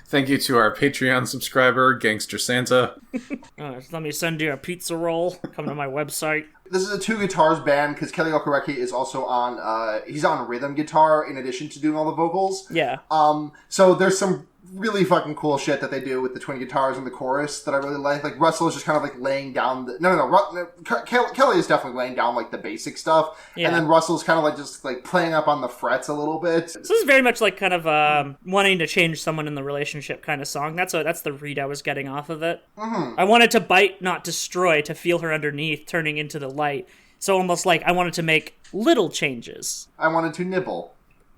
Thank you to our Patreon subscriber, Gangster Santa. Let me send you a pizza roll. Come to my website. This is a two guitars band because Kelly Okereke is also on, he's on rhythm guitar in addition to doing all the vocals. Yeah. So there's some really fucking cool shit that they do with the twin guitars and the chorus that I really like. Like, Russell is just kind of like laying down Kelly is definitely laying down like the basic stuff. Yeah. And then Russell's kind of like just like playing up on the frets a little bit. So this is very much like kind of wanting to change someone in the relationship kind of song. That's the read I was getting off of it. Mm-hmm. I wanted to bite, not destroy, to feel her underneath, turning into the light. So almost like I wanted to make little changes. I wanted to nibble.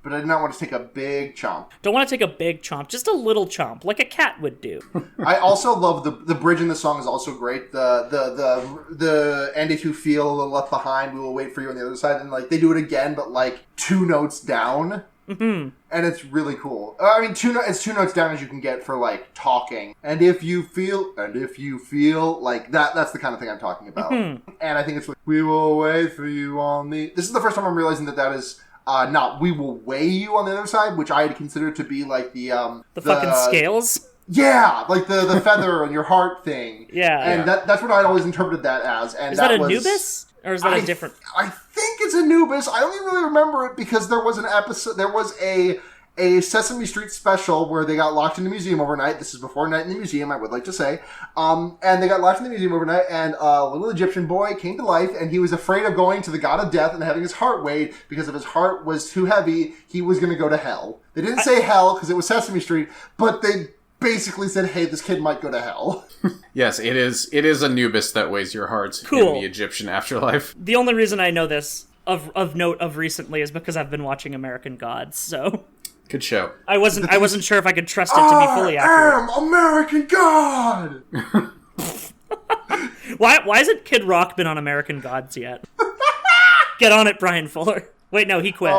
But I did not want to take a big chomp. Don't want to take a big chomp, just a little chomp, like a cat would do. I also love the bridge in the song is also great. The and if you feel a little left behind, we will wait for you on the other side. And like they do it again, but like 2 notes down. Mm-hmm. And it's really cool. I mean, it's 2 notes down as you can get for like talking. And if you feel like that's the kind of thing I'm talking about. Mm-hmm. And I think it's like, we will wait for you on the. This is the first time I'm realizing that is. Not we will weigh you on the other side, which I had considered to be like the fucking scales. Yeah, like the feather on your heart thing. Yeah, and that's what I'd always interpreted that as. And is that Anubis or is that a different? I think it's Anubis. I only really remember it because there was an episode. There was a Sesame Street special where they got locked in the museum overnight. This is before Night in the Museum, I would like to say. And they got locked in the museum overnight, and a little Egyptian boy came to life, and he was afraid of going to the god of death and having his heart weighed, because if his heart was too heavy, he was going to go to hell. They didn't say hell, because it was Sesame Street, but they basically said, hey, this kid might go to hell. Yes, it is Anubis that weighs your heart in the Egyptian afterlife. The only reason I know this, of note of recently, is because I've been watching American Gods, so... Good show. I wasn't sure if I could trust it to be fully accurate. I am American God! Why hasn't Kid Rock been on American Gods yet? Get on it, Brian Fuller. Wait, no, he quit.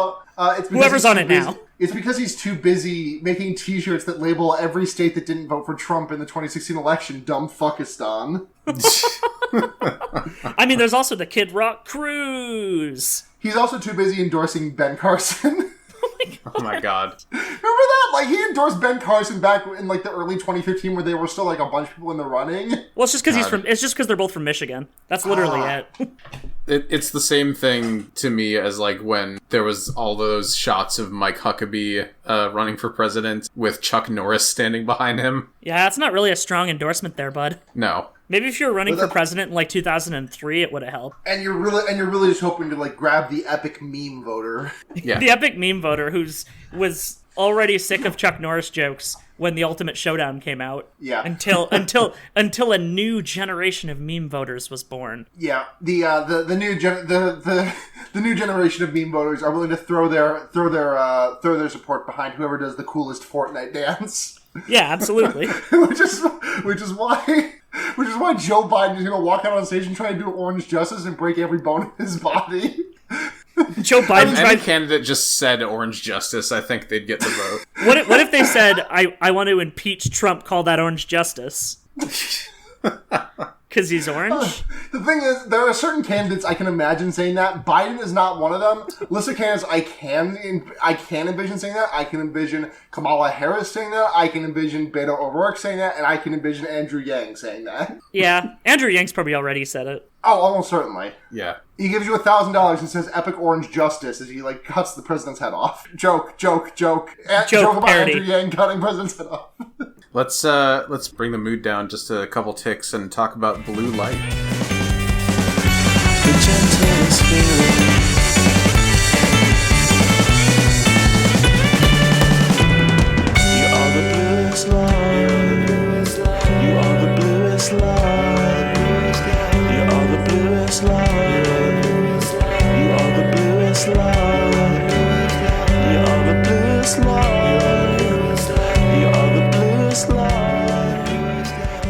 Whoever's on it now. It's because he's too busy making t-shirts that label every state that didn't vote for Trump in the 2016 election, dumb fuckistan. I mean, there's also the Kid Rock cruise. He's also too busy endorsing Ben Carson. Oh my god. Remember that? Like, he endorsed Ben Carson back in, like, the early 2015 where they were still, like, a bunch of people in the running. Well, it's just because they're both from Michigan. That's literally it. It's the same thing to me as, like, when there was all those shots of Mike Huckabee running for president with Chuck Norris standing behind him. Yeah, that's not really a strong endorsement there, bud. No. Maybe if you were running for president in, like, 2003, it would have helped. And you're really just hoping to, like, grab the epic meme voter. Yeah. The epic meme voter was already sick of Chuck Norris jokes when the Ultimate Showdown came out. Yeah. Until a new generation of meme voters was born. Yeah. The new generation of meme voters are willing to throw their support behind whoever does the coolest Fortnite dance. Yeah, absolutely. which is why Joe Biden is going to walk out on stage and try to do Orange Justice and break every bone in his body. Joe Biden. If any candidate just said Orange Justice, I think they'd get the vote. What if they said, I want to impeach Trump, call that Orange Justice? Because he's orange? The thing is, there are certain candidates I can imagine saying that. Biden is not one of them. List of candidates I can envision saying that. I can envision Kamala Harris saying that. I can envision Beto O'Rourke saying that. And I can envision Andrew Yang saying that. Yeah, Andrew Yang's probably already said it. Oh, almost certainly. Yeah. He gives you $1,000 and says epic orange justice as he, like, cuts the president's head off. Joke about parody. Andrew Yang cutting president's head off. Let's bring the mood down just a couple ticks and talk about Blue Light. The gentle spirit. You are the bluest light. You are the bluest light. You are the bluest light. You are the bluest light. You are the bluest light. You are the bluest light.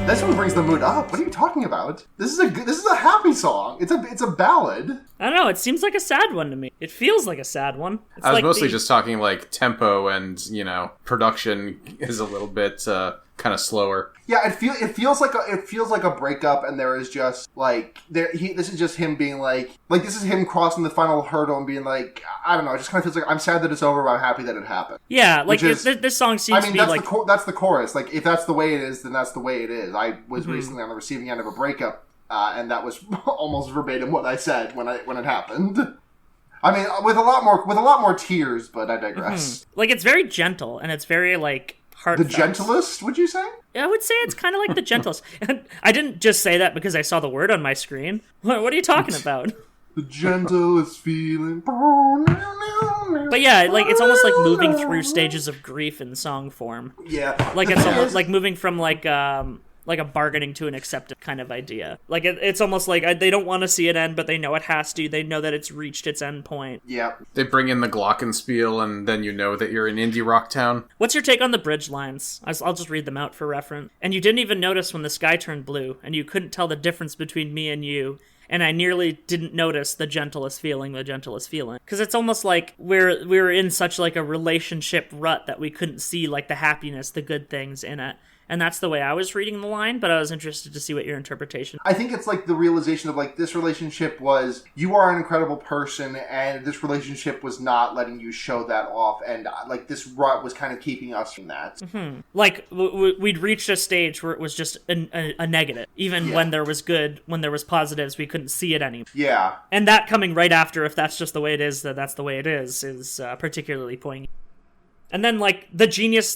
That's what brings the mood up. What are you talking about? This is a happy song. It's a ballad. I don't know. It seems like a sad one to me. It feels like a sad one. I was mostly just talking like tempo and, production is a little bit kind of slower. Yeah, it feels like a breakup, and there is just like this is just him being like this is him crossing the final hurdle and being like, I don't know, it just kind of feels like I'm sad that it's over, but I'm happy that it happened. Yeah, like this song seems to be that's the chorus. Like, if that's the way it is, then that's the way it is. I was recently on the receiving end of a breakup, and that was almost verbatim what I said when it happened. I mean, with a lot more tears, but I digress. Like, it's very gentle, and it's very like heartfelt. The gentlest, would you say? I would say it's kind of like the gentlest. I didn't just say that because I saw the word on my screen. What are you talking about? The gentlest feeling. But yeah, like, it's almost like moving through stages of grief in song form. Yeah. Like, it's almost like moving from like a bargaining to an acceptance kind of idea. Like, it's almost like they don't want to see it end, but they know it has to. They know that it's reached its end point. Yeah. They bring in the glockenspiel, and then you know that you're in indie rock town. What's your take on the bridge lines? I'll just read them out for reference. And you didn't even notice when the sky turned blue, and you couldn't tell the difference between me and you. And I nearly didn't notice the gentlest feeling. Because it's almost like we're in such like a relationship rut that we couldn't see like the happiness, the good things in it. And that's the way I was reading the line, but I was interested to see what your interpretation. I think it's like the realization of like, this relationship was, you are an incredible person, and this relationship was not letting you show that off, and like this rut was kind of keeping us from that. Mm-hmm. Like we'd reached a stage where it was just a negative. Even when there was good, when there was positives, we couldn't see it anymore. Yeah. And that coming right after, if that's just the way it is, that's the way it is particularly poignant. And then, like, the genius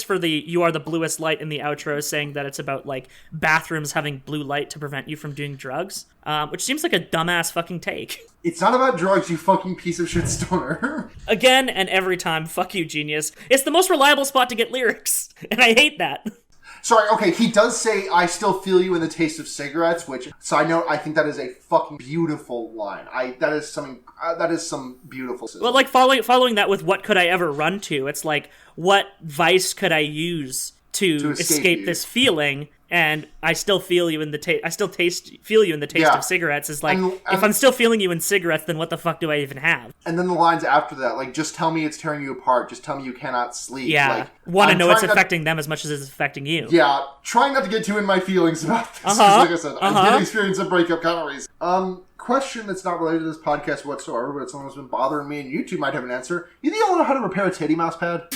for the "You Are the Bluest Light" in the outro, saying that it's about, like, bathrooms having blue light to prevent you from doing drugs, which seems like a dumbass fucking take. It's not about drugs, you fucking piece of shit stoner. Again and every time, fuck you, genius. It's the most reliable spot to get lyrics, and I hate that. Sorry, okay, he does say, I still feel you in the taste of cigarettes, which, side note, I think that is a fucking beautiful line. That is some beautiful system. Well, like, following that with what could I ever run to, it's like, what vice could I use to escape this feeling? And I still feel you in the taste. I still feel you in the taste of cigarettes. Is like, if I'm still feeling you in cigarettes, then what the fuck do I even have? And then the lines after that, like, just tell me it's tearing you apart. Just tell me you cannot sleep. Yeah, like, want to know it's affecting them as much as it's affecting you. Yeah, trying not to get too in my feelings about this. Like I said, I did experience a breakup kind of reason. Question that's not related to this podcast whatsoever, but it's something that's been bothering me, and you two might have an answer. You think you'll know how to repair a titty mouse pad?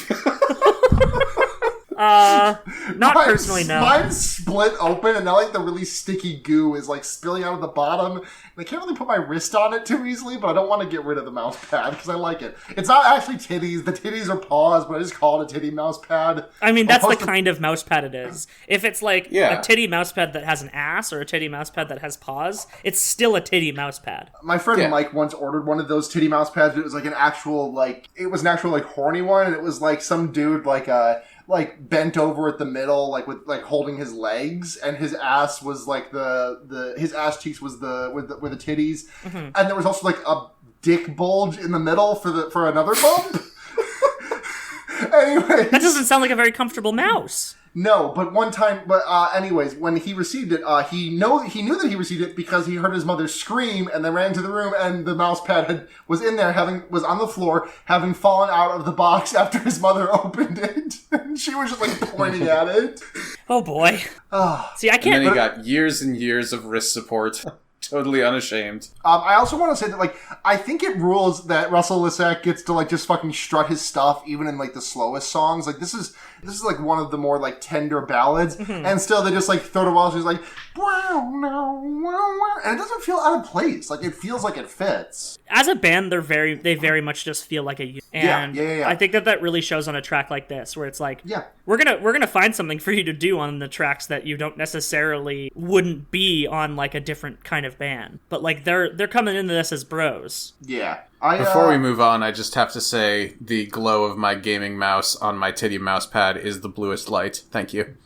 Not personally, no. Mine's split open, and now like the really sticky goo is like spilling out of the bottom. And I can't really put my wrist on it too easily, but I don't want to get rid of the mouse pad because I like it. It's not actually titties. The titties are paws, but I just call it a titty mouse pad. I mean, that's the kind of mouse pad it is. If it's like a titty mouse pad that has an ass or a titty mouse pad that has paws, it's still a titty mouse pad. My friend Mike once ordered one of those titty mouse pads, but it was like an actual horny one, and it was like some dude like bent over at the middle, like with like holding his legs, and his ass was like his ass cheeks was were the titties, and there was also like a dick bulge in the middle for another bump. Anyway, that doesn't sound like a very comfortable mouse. No, but one time, anyways, when he received it, he knew that he received it because he heard his mother scream and then ran to the room, and the mouse pad was in there, was on the floor, having fallen out of the box after his mother opened it. And she was just like pointing at it. Oh boy. See, I can't. And then he got years and years of wrist support. Totally unashamed. I also want to say that, like, I think it rules that Russell Lissack gets to, like, just fucking strut his stuff even in, like, the slowest songs. Like, this is like, one of the more, like, tender ballads. And still, they just, like, throw it while she's like, wow, no, wow, wow. And it doesn't feel out of place. Like, it feels like it fits. As a band, they very much just feel like a unit. And I think that really shows on a track like this, where it's like, we're gonna find something for you to do on the tracks that you don't necessarily wouldn't be on, like, a different kind of band, but like they're coming into this as bros. Yeah. Before we move on, I just have to say the glow of my gaming mouse on my titty mouse pad is the bluest light. Thank you.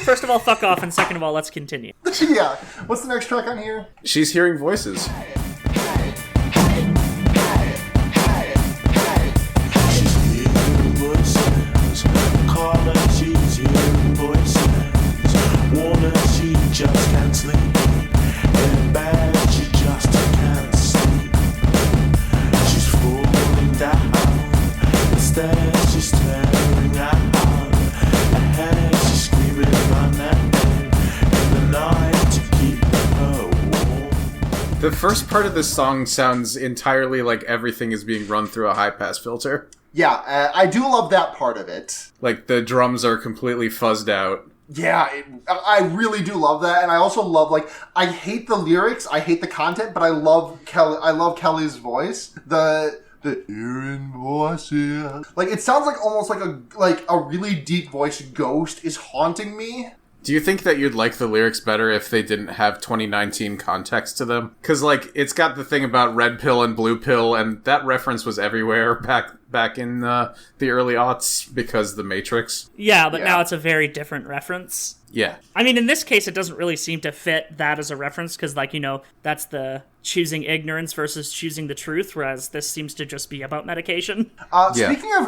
First of all, fuck off, and second of all, let's continue. Yeah. What's the next track on here? She's hearing voices. Just can't sleep. In bed, she just can't sleep. She's falling down the stairs, she's staring The first part of this song sounds entirely like everything is being run through a high-pass filter. Yeah, I do love that part of it. Like, the drums are completely fuzzed out. Yeah, I really do love that, and I also love, like, I hate the lyrics, I hate the content, but I love Kelly's voice. The hearing voices. Like, it sounds like almost like a really deep voiced ghost is haunting me. Do you think that you'd like the lyrics better if they didn't have 2019 context to them? Because, like, it's got the thing about red pill and blue pill, and that reference was everywhere back in the early aughts because The Matrix. Yeah, but now it's a very different reference. Yeah. I mean, in this case, it doesn't really seem to fit that as a reference because, like, you know, that's the choosing ignorance versus choosing the truth, whereas this seems to just be about medication.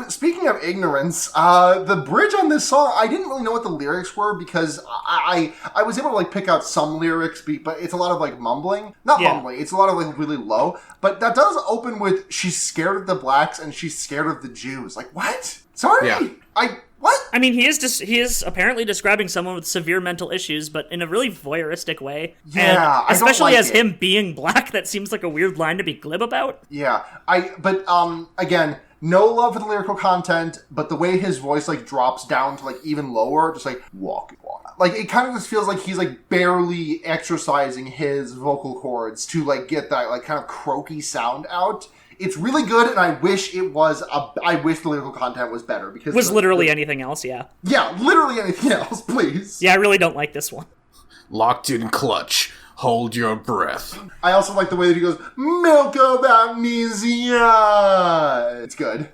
Speaking of ignorance, the bridge on this song, I didn't really know what the lyrics were because I was able to, like, pick out some lyrics, but it's a lot of, like, mumbling. Not mumbling, it's a lot of, like, really low. But that does open with, she's scared of the blacks and she's scared of the Jews. Like, what? Sorry? Yeah. What? I mean, he is apparently describing someone with severe mental issues, but in a really voyeuristic way. Yeah, and especially as it. him being black, that seems like a weird line to be glib about. Yeah, again, no love for the lyrical content, but the way his voice, like, drops down to, like, even lower, just like, walk. Like, it kind of just feels like he's, like, barely exercising his vocal cords to, like, get that, like, kind of croaky sound out. It's really good, and I wish the lyrical content was better because literally anything else, yeah. Yeah, literally anything else, please. Yeah, I really don't like this one. Locked in clutch. Hold your breath. I also like the way that he goes, milk of amnesia. It's good.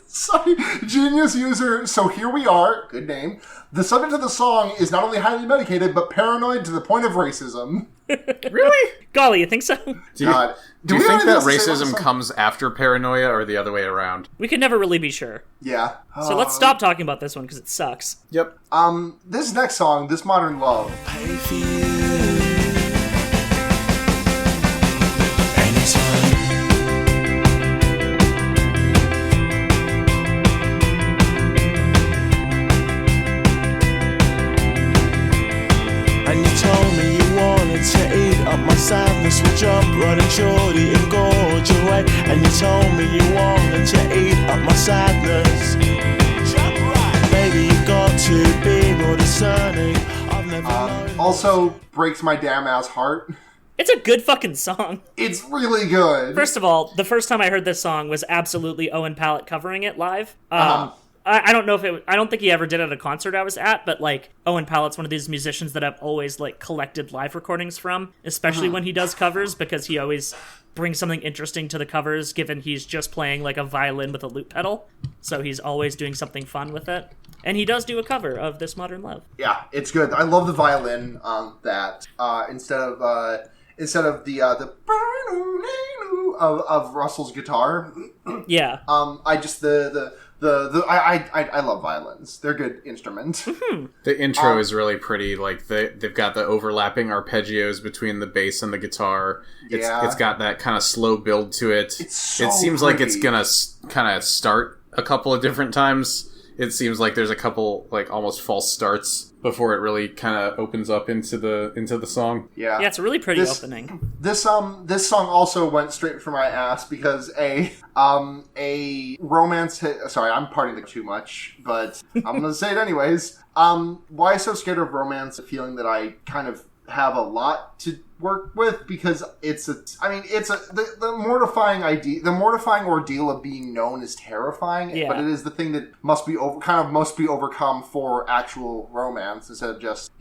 Sorry, genius user. So here we are. Good name. The subject of the song is not only highly medicated, but paranoid to the point of racism. Really? Golly, you think so? Do you think that racism comes after paranoia or the other way around? We could never really be sure. Yeah. So let's stop talking about this one because it sucks. Yep. This next song, This Modern Love. Pay for you. Anytime. And you told me you wanted to eat up my sadness. We jump, running shorty and gorge away. And you told me you wanted to eat up my sadness. Jump right. Baby, you got to be more discerning. I've never known. Also breaks my damn ass heart. It's a good fucking song. It's really good. First of all, the first time I heard this song was absolutely Owen Pallett covering it live. I don't know if I don't think he ever did it at a concert I was at, but, like, Owen Pallett's one of these musicians that I've always, like, collected live recordings from, especially when he does covers, because he always brings something interesting to the covers, given he's just playing, like, a violin with a loop pedal. So he's always doing something fun with it. And he does do a cover of This Modern Love. Yeah, it's good. I love the violin on that. Instead of the of Russell's guitar. Yeah. I love violins. They're good instruments. The intro is really pretty. Like, they've got the overlapping arpeggios between the bass and the guitar. It's got that kind of slow build to it. It seems like it's gonna kind of start a couple of different times. It seems like there's a couple, like, almost false starts before it really kind of opens up into the song. Yeah, it's a really pretty opening. This song also went straight for my ass because a romance hit. Sorry, I'm partying too much, but I'm gonna say it anyways. Why so scared of romance? Feeling that I kind of have a lot to work with because the mortifying ordeal of being known is terrifying, but it is the thing that must be overcome for actual romance instead of just,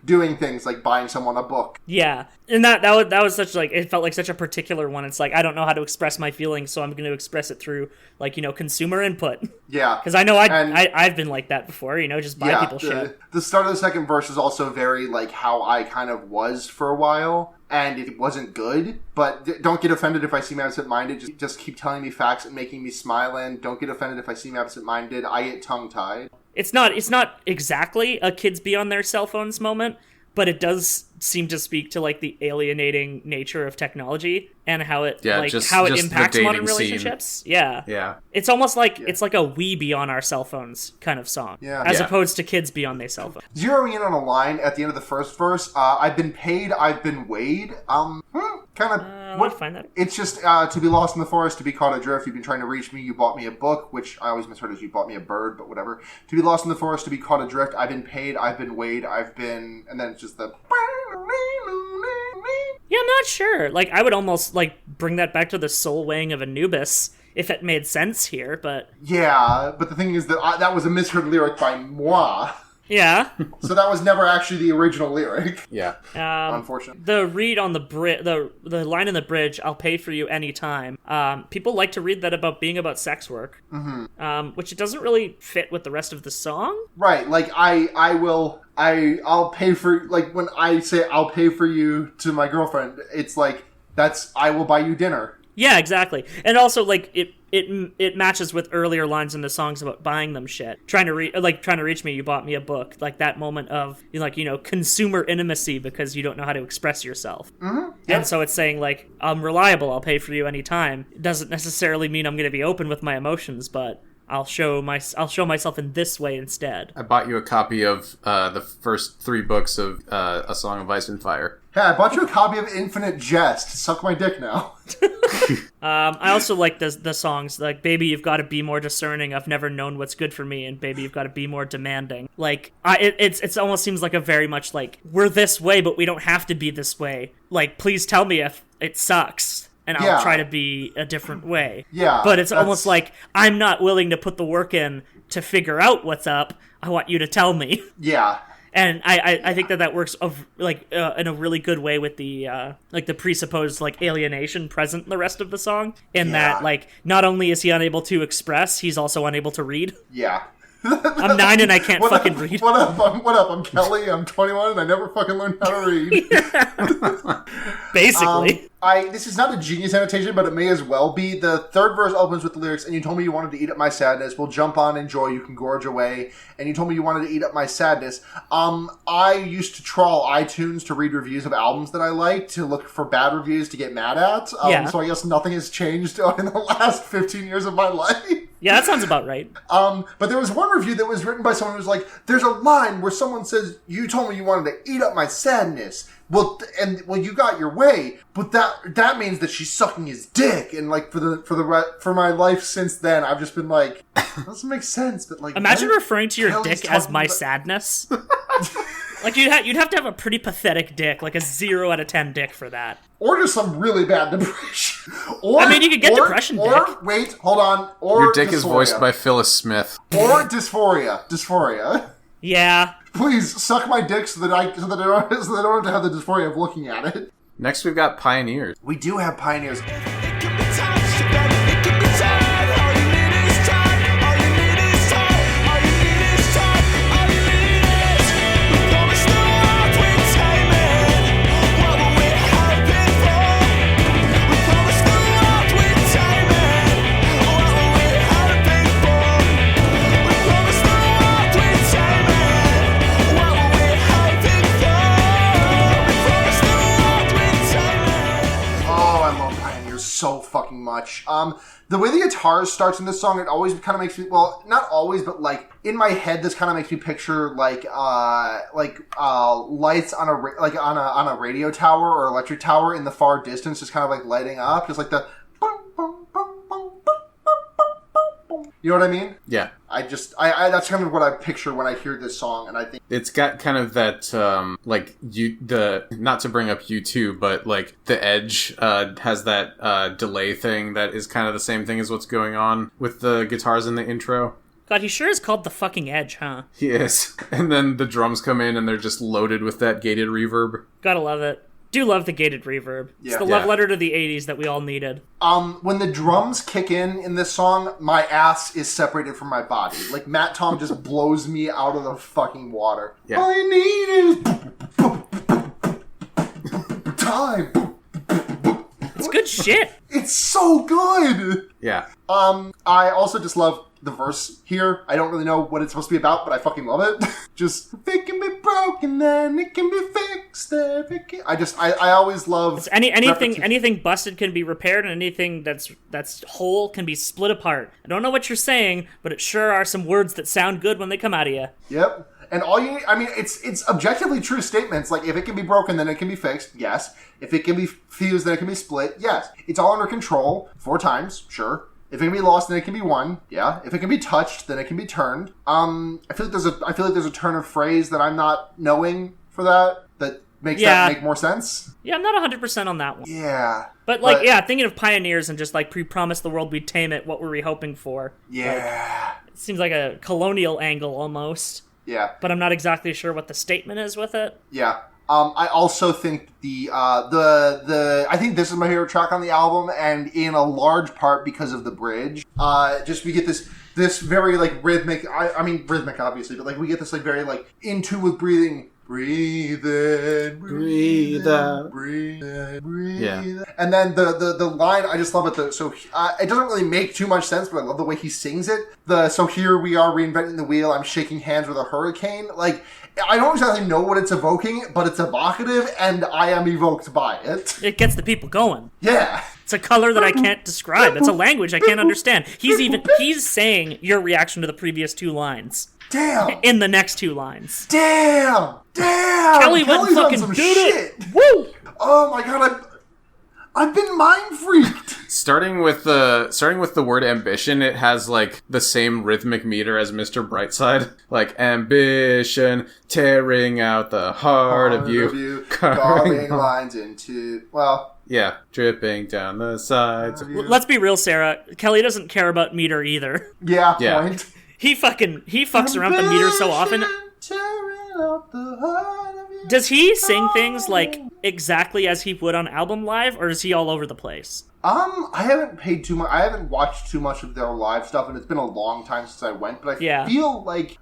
doing things like buying someone a book. Yeah. And that was such, like, it felt like such a particular one. It's like, I don't know how to express my feelings, so I'm going to express it through, like, consumer input. Yeah. Because I know I've been like that before, just buy people shit. The start of the second verse is also very, like, how I kind of was for a while. And it wasn't good, but don't get offended if I seem absent-minded. Just keep telling me facts and making me smile, and don't get offended if I seem absent-minded. I get tongue-tied. It's not exactly a kids be on their cell phones moment, but it does seem to speak to like the alienating nature of technology and how it just impacts the modern dating scene. relationships. Yeah. It's almost like it's like a we be on our cell phones kind of song, as opposed to kids be on their cell phones. Zeroing in on a line at the end of the first verse, I've been paid, I've been weighed. Kind of. What find that? It's just to be lost in the forest, to be caught adrift. You've been trying to reach me. You bought me a book, which I always misheard as you bought me a bird, but whatever. To be lost in the forest, to be caught adrift. I've been paid. I've been weighed. I've been, and then it's just the. Yeah, I'm not sure. Like, I would almost like bring that back to the soul weighing of Anubis if it made sense here, but yeah. But the thing is that that was a misheard lyric by moi. Yeah. So that was never actually the original lyric. Yeah. Unfortunately. The read on the the line in the bridge, "I'll pay for you anytime." People like to read that about being about sex work, which it doesn't really fit with the rest of the song. Right. Like I'll pay for, like when I say I'll pay for you to my girlfriend, it's like that's I will buy you dinner. Yeah, exactly. And also, like, it matches with earlier lines in the songs about buying them shit. Trying to reach me, you bought me a book. Like, that moment of, consumer intimacy because you don't know how to express yourself. Mm-hmm. And so it's saying, like, I'm reliable, I'll pay for you anytime. It doesn't necessarily mean I'm going to be open with my emotions, but I'll show myself in this way instead. I bought you a copy of the first 3 books of A Song of Ice and Fire. Hey, I bought you a copy of Infinite Jest. Suck my dick now. I also like the songs like "Baby, You've Got to Be More Discerning. I've never known what's good for me," and "Baby, You've Got to Be More Demanding." Like, it's almost seems like a very much like we're this way, but we don't have to be this way. Like, please tell me if it sucks, and I'll try to be a different way. Yeah, but it's almost like I'm not willing to put the work in to figure out what's up. I want you to tell me. Yeah. And I think that works in a really good way with the the presupposed like alienation present in the rest of the song. In that, like, not only is he unable to express, he's also unable to read. Yeah. I'm 9 and I can't fucking read. What up? I'm Kelly. I'm 21 and I never fucking learned how to read. Basically. This is not a genius annotation, but it may as well be. The third verse opens with the lyrics, "And you told me you wanted to eat up my sadness. We'll jump on, enjoy, you can gorge away. And you told me you wanted to eat up my sadness." I used to trawl iTunes to read reviews of albums that I liked, to look for bad reviews to get mad at. So I guess nothing has changed in the last 15 years of my life. Yeah, that sounds about right. But there was one review that was written by someone who was like, there's a line where someone says, "You told me you wanted to eat up my sadness. Well, you got your way, but that means that she's sucking his dick." And like for my life since then, I've just been like, that doesn't make sense. But like, imagine referring to your dick as my sadness. Like, you'd have to have a pretty pathetic dick, like a 0 out of 10 dick for that. Or just some really bad depression. Or, I mean, you could get depression dick. Or, wait, hold on. Or your dick dysphoria. is voiced by Phyllis Smith. Or dysphoria. Yeah. Please, suck my dick so that I don't have to have the dysphoria of looking at it. Next, we've got Pioneers. We do have Pioneers. So fucking much. The way the guitar starts in this song, it always kind of makes me, well, not always, but like in my head, this kind of makes me picture like lights on a radio tower or electric tower in the far distance, just kind of like lighting up, just like the boom, boom, boom, boom, boom, boom, boom, boom. You know what I mean? Yeah. I that's kind of what I picture when I hear this song, and I think it's got kind of that not to bring up U2, but like The Edge has that delay thing that is kind of the same thing as what's going on with the guitars in the intro. God, he sure is called the fucking Edge, huh? He is. And then the drums come in and they're just loaded with that gated reverb. Gotta love it. Do love the gated reverb. Yeah. It's the love letter to the 80s that we all needed. When the drums kick in this song, my ass is separated from my body. Like, Matt Tom just blows me out of the fucking water. Yeah. All you need is time. It's good shit. It's so good. Yeah. I also just love the verse here. I don't really know what it's supposed to be about, but I fucking love it. Just, if it can be broken, then it can be fixed. I always love... Anything busted can be repaired, and anything that's whole can be split apart. I don't know what you're saying, but it sure are some words that sound good when they come out of you. Yep. And all you need, I mean, it's objectively true statements. Like, if it can be broken, then it can be fixed. Yes. If it can be fused, then it can be split. Yes. It's all under control. 4 times. Sure. If it can be lost, then it can be won. Yeah. If it can be touched, then it can be turned. I feel like there's a turn of phrase that I'm not knowing for that makes that make more sense. Yeah, I'm not 100% on that one. Yeah. But thinking of pioneers and just like pre-promise the world we'd tame it, what were we hoping for? Yeah. It seems like a colonial angle almost. Yeah. But I'm not exactly sure what the statement is with it. Yeah. I also think I think this is my favorite track on the album, and in a large part because of the bridge. Just we get this very like rhythmic. I mean rhythmic obviously, but like we get this like very like into with breathing. Breathe in, breathe out, breathe in, breathe in. And then the line, I just love it. It doesn't really make too much sense, but I love the way he sings it. So here we are reinventing the wheel. I'm shaking hands with a hurricane. Like, I don't exactly know what it's evoking, but it's evocative, and I am evoked by it. It gets the people going. Yeah. It's a color that I can't describe. It's a language I can't understand. He's saying your reaction to the previous 2 lines. Damn. In the next 2 lines. Damn. Kelly went fucking some did shit. it. Woo! Oh my god, I've been mind freaked. Starting with the word ambition, it has like the same rhythmic meter as Mr. Brightside. Like ambition, tearing out the heart of you, carving lines into yeah, dripping down the sides. Let's be real, Sarah. Kelly doesn't care about meter either. Yeah. Point. He fucks around with the meter so often. Does he sing things like exactly as he would on album live, or is he all over the place? I haven't watched too much of their live stuff, and it's been a long time since I went, but I feel like,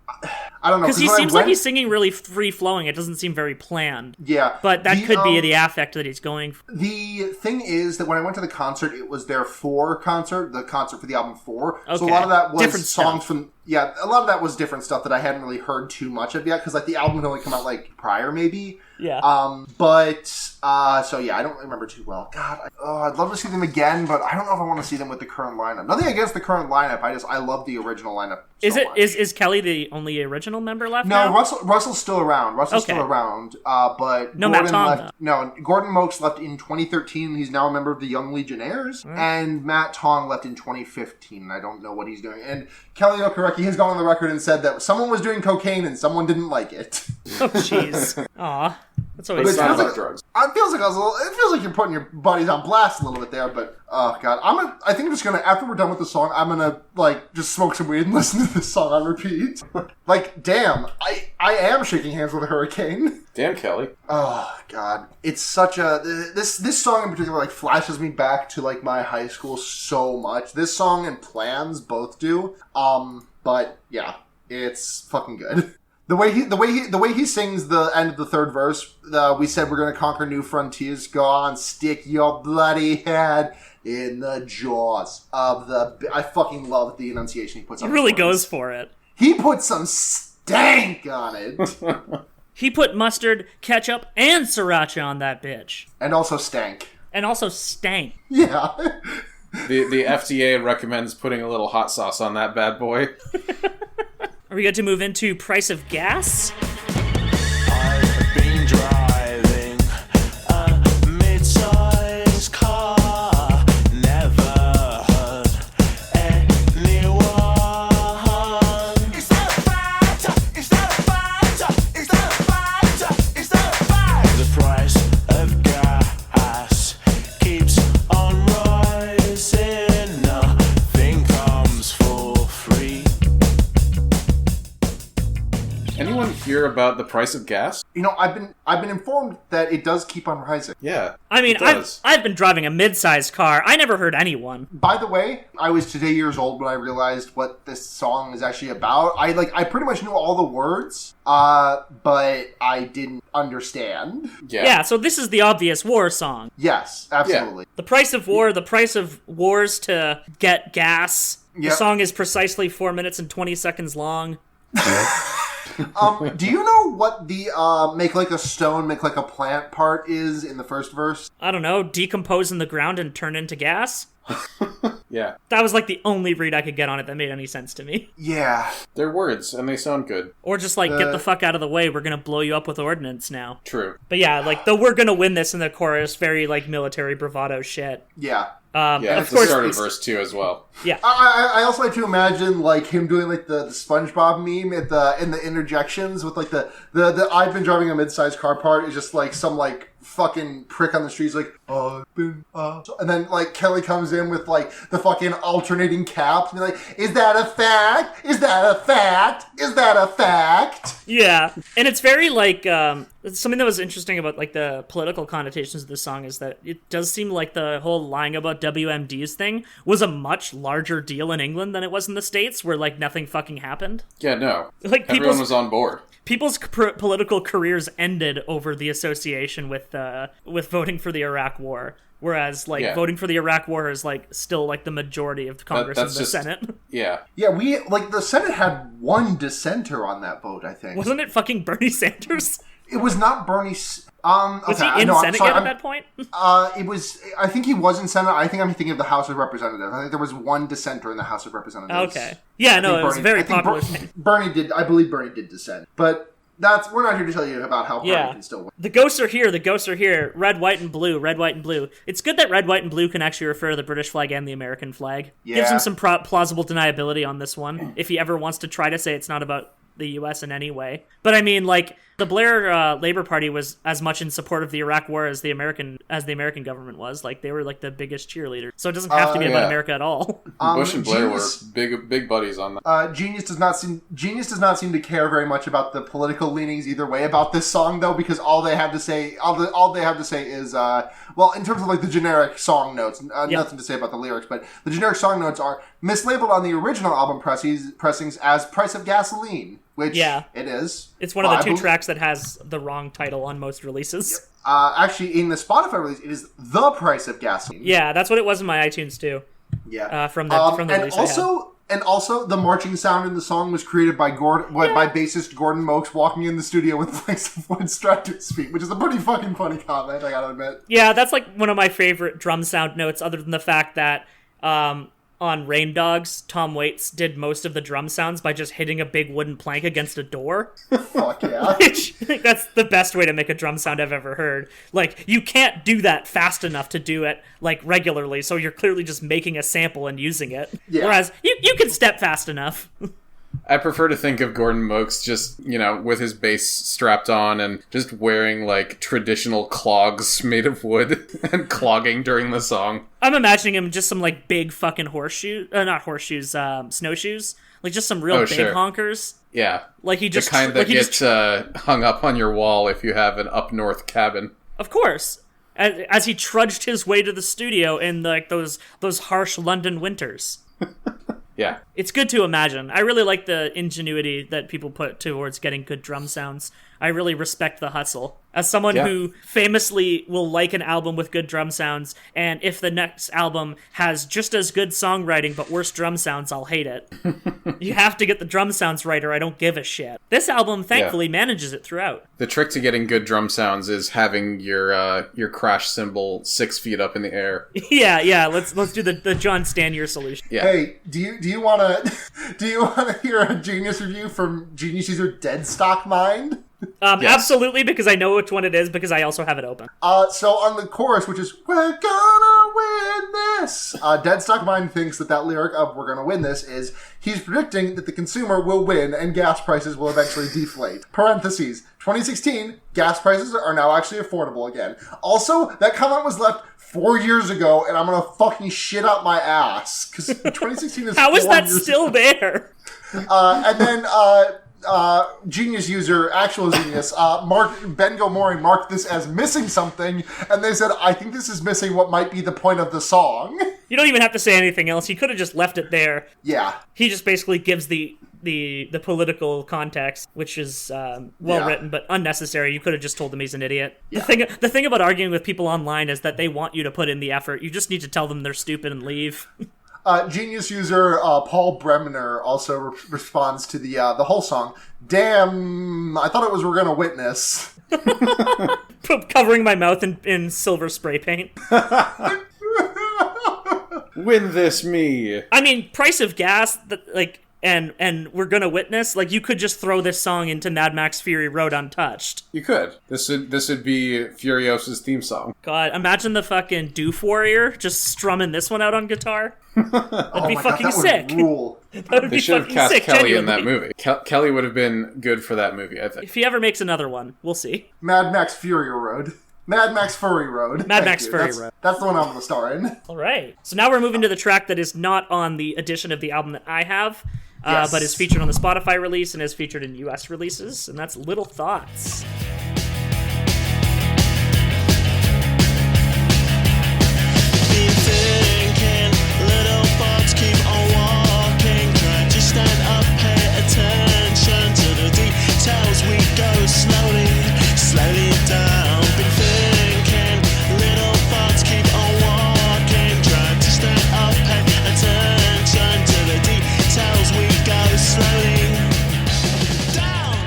I don't know. Because he seems like he's singing really free-flowing. It doesn't seem very planned. Yeah. But that could be the affect that he's going for. The thing is that when I went to the concert, it was their 4 concert, the concert for the album 4. Okay. So a lot of that was different songs stuff. from... Yeah, a lot of that was different stuff that I hadn't really heard too much of yet, because like the album had only come out like prior, maybe. Yeah. So yeah, I don't remember too well. God, I'd love to see them again, but I don't know if I want to see them with the current lineup. Nothing against the current lineup. I love the original lineup. Is Kelly the only original member left? No, now? Russell's still around. But no, Gordon Matt Tong, left. No, Gordon Mokes left in 2013. He's now a member of the Young Legionnaires, and Matt Tong left in 2015. I don't know what he's doing. And Kelly Okereke has gone on the record and said that someone was doing cocaine and someone didn't like it. Oh, jeez. Aw. That's always sad about drugs. It feels like you're putting your buddies on blast a little bit there, but oh god, I think I'm just gonna, after we're done with the song, I'm gonna like just smoke some weed and listen to this song on repeat. Like, damn, I am shaking hands with a hurricane. Damn, Kelly. Oh god, it's such a this song in particular like flashes me back to like my high school so much. This song and Plans both do. But yeah, it's fucking good. The way he sings the end of the 3rd verse, we said we're gonna conquer new frontiers. Go on, stick your bloody head in the jaws of the... I fucking love the enunciation he puts on. He really goes for it. He put some stank on it. He put mustard, ketchup, and sriracha on that bitch. And also stank. Yeah. The FDA recommends putting a little hot sauce on that bad boy. Are we good to move into price of gas? I've been driving a mid-sized car, never hurt anyone. Is that a fact? Is that a fact? Is that a fact? Is that a fact? The price of gas keeps on rising. Nothing comes for free. Anyone here hear about the price of gas? You know, I've been informed that it does keep on rising. Yeah. I mean, I've been driving a mid-sized car. I never heard anyone. By the way, I was today years old when I realized what this song is actually about. I pretty much knew all the words, but I didn't understand. Yeah, so this is the obvious war song. Yes, absolutely. Yeah. The price of war, the price of wars to get gas. Yep. The song is precisely 4 minutes and 20 seconds long. Do you know what the make like a stone, make like a plant part is in the first verse? I don't know, decompose in the ground and turn into gas? Yeah. That was like the only read I could get on it that made any sense to me. Yeah. They're words, and they sound good. Or just like, get the fuck out of the way, we're gonna blow you up with ordnance now. True. But yeah, like, the we're gonna win this in the chorus, very like military bravado shit. Yeah. Yeah, of it's course, the start of verse 2 as well. Yeah. I also like to imagine like him doing like the SpongeBob meme in the interjections with like the I've been driving a mid-sized car part is just like some like fucking prick on the streets like I've been and then like Kelly comes in with like the fucking alternating caps and be like, is that a fact? Is that a fact? Is that a fact? Yeah. And it's very like something that was interesting about like the political connotations of the song is that it does seem like the whole lying about WMDs thing was a much larger deal in England than it was in the States, where like nothing fucking happened. Yeah, no. Like everyone was on board. People's political careers ended over the association with voting for the Iraq War, whereas like voting for the Iraq War is like still like the majority of the Congress and the Senate. Yeah, yeah. We like the Senate had one dissenter on that vote. I think wasn't it fucking Bernie Sanders? It was not Bernie. Was he in Senate yet at that point? It was. I think he was in Senate. I think I'm thinking of the House of Representatives. I think there was one dissenter in the House of Representatives. Okay. Yeah, no, it was very popular. Bernie did. I believe Bernie did dissent, but we're not here to tell you about how Bernie can still win. The ghosts are here. The ghosts are here. Red, white, and blue. Red, white, and blue. It's good that red, white, and blue can actually refer to the British flag and the American flag. Yeah. Gives him some plausible deniability on this one, if he ever wants to try to say it's not about the U.S. in any way. But I mean, like, the Blair Labour Party was as much in support of the Iraq War as the American government was. Like, they were like the biggest cheerleaders. So it doesn't have to be about America at all. Bush and Blair were big buddies on that. Genius does not seem to care very much about the political leanings either way about this song, though, because all they have to say is well, in terms of like the generic song notes, nothing to say about the lyrics, but the generic song notes are mislabeled on the original album pressings as "Price of Gasoline." Which it is. It's one of the two tracks that has the wrong title on most releases. Actually, in the Spotify release, it is The Price of Gasoline. Yeah, that's what it was in my iTunes too. Yeah. From the release And also, the marching sound in the song was created by by bassist Gordon Mokes walking in the studio with planks of wood strapped to his feet, which is a pretty fucking funny comment, I gotta admit. Yeah, that's like one of my favorite drum sound notes, other than the fact that on Rain Dogs, Tom Waits did most of the drum sounds by just hitting a big wooden plank against a door. Fuck yeah. Which, that's the best way to make a drum sound I've ever heard. Like, you can't do that fast enough to do it, like, regularly, so you're clearly just making a sample and using it. Yeah. Whereas, you can step fast enough. I prefer to think of Gordon Mokes just, with his bass strapped on and just wearing, like, traditional clogs made of wood and clogging during the song. I'm imagining him just some, like, big fucking snowshoes. Like, just some real big honkers. Yeah. Like, he just... The kind that gets hung up on your wall if you have an up-north cabin. Of course. As he trudged his way to the studio in, like, those harsh London winters. Yeah. It's good to imagine. I really like the ingenuity that people put towards getting good drum sounds. I really respect the hustle. As someone who famously will like an album with good drum sounds, and if the next album has just as good songwriting but worse drum sounds, I'll hate it. You have to get the drum sounds right or I don't give a shit. This album, thankfully, manages it throughout. The trick to getting good drum sounds is having your crash cymbal 6 feet up in the air. Yeah. Let's do the John Stanier solution. Yeah. Hey, do you wanna hear a Genius review from Genius user Deadstock Mind? Yes. Absolutely, because I know which one it is, because I also have it open. So on the chorus, which is, we're gonna win this, Deadstock Mind thinks that lyric of we're gonna win this is, he's predicting that the consumer will win and gas prices will eventually deflate. Parentheses, 2016, gas prices are now actually affordable again. Also, that comment was left 4 years ago, and I'm gonna fucking shit out my ass, because 2016 is How is that years still ago. there? And then, Genius user, actual genius, Ben Gilmore marked this as missing something, and they said, I think this is missing what might be the point of the song. You don't even have to say anything else. He could have just left it there. Yeah. He just basically gives the political context, which is written but unnecessary. You could have just told him he's an idiot. Yeah. The thing about arguing with people online is that they want you to put in the effort. You just need to tell them they're stupid and leave. Genius user Paul Bremner also responds to the whole song. Damn, I thought it was We're Gonna Witness. Covering my mouth in silver spray paint. Win this, me. I mean, price of gas, and We're Gonna Witness, you could just throw this song into Mad Max Fury Road untouched. You could. This would be Furiosa's theme song. God, imagine the fucking Doof Warrior just strumming this one out on That'd be fucking sick. Would rule. That would They be should have fucking cast sick, Kelly genuinely. in that movie. Kelly would have been good for that movie, I think. If he ever makes another one, we'll see. Mad Max Fury Road. Mad Max Furry Road. Mad Max Furry Road. That's the one I'm going to star in. All right. So now we're moving to the track that is not on the edition of the album that I have, Yes. but is featured on the Spotify release and is featured in US releases, and that's Little Thoughts. Been thinking, little thoughts keep on walking. Trying to stand up, pay attention to the details. We go slowly, slowly down. Been thinking, little thoughts keep on walking. Trying to stand up, pay attention to the details. We go slowly down.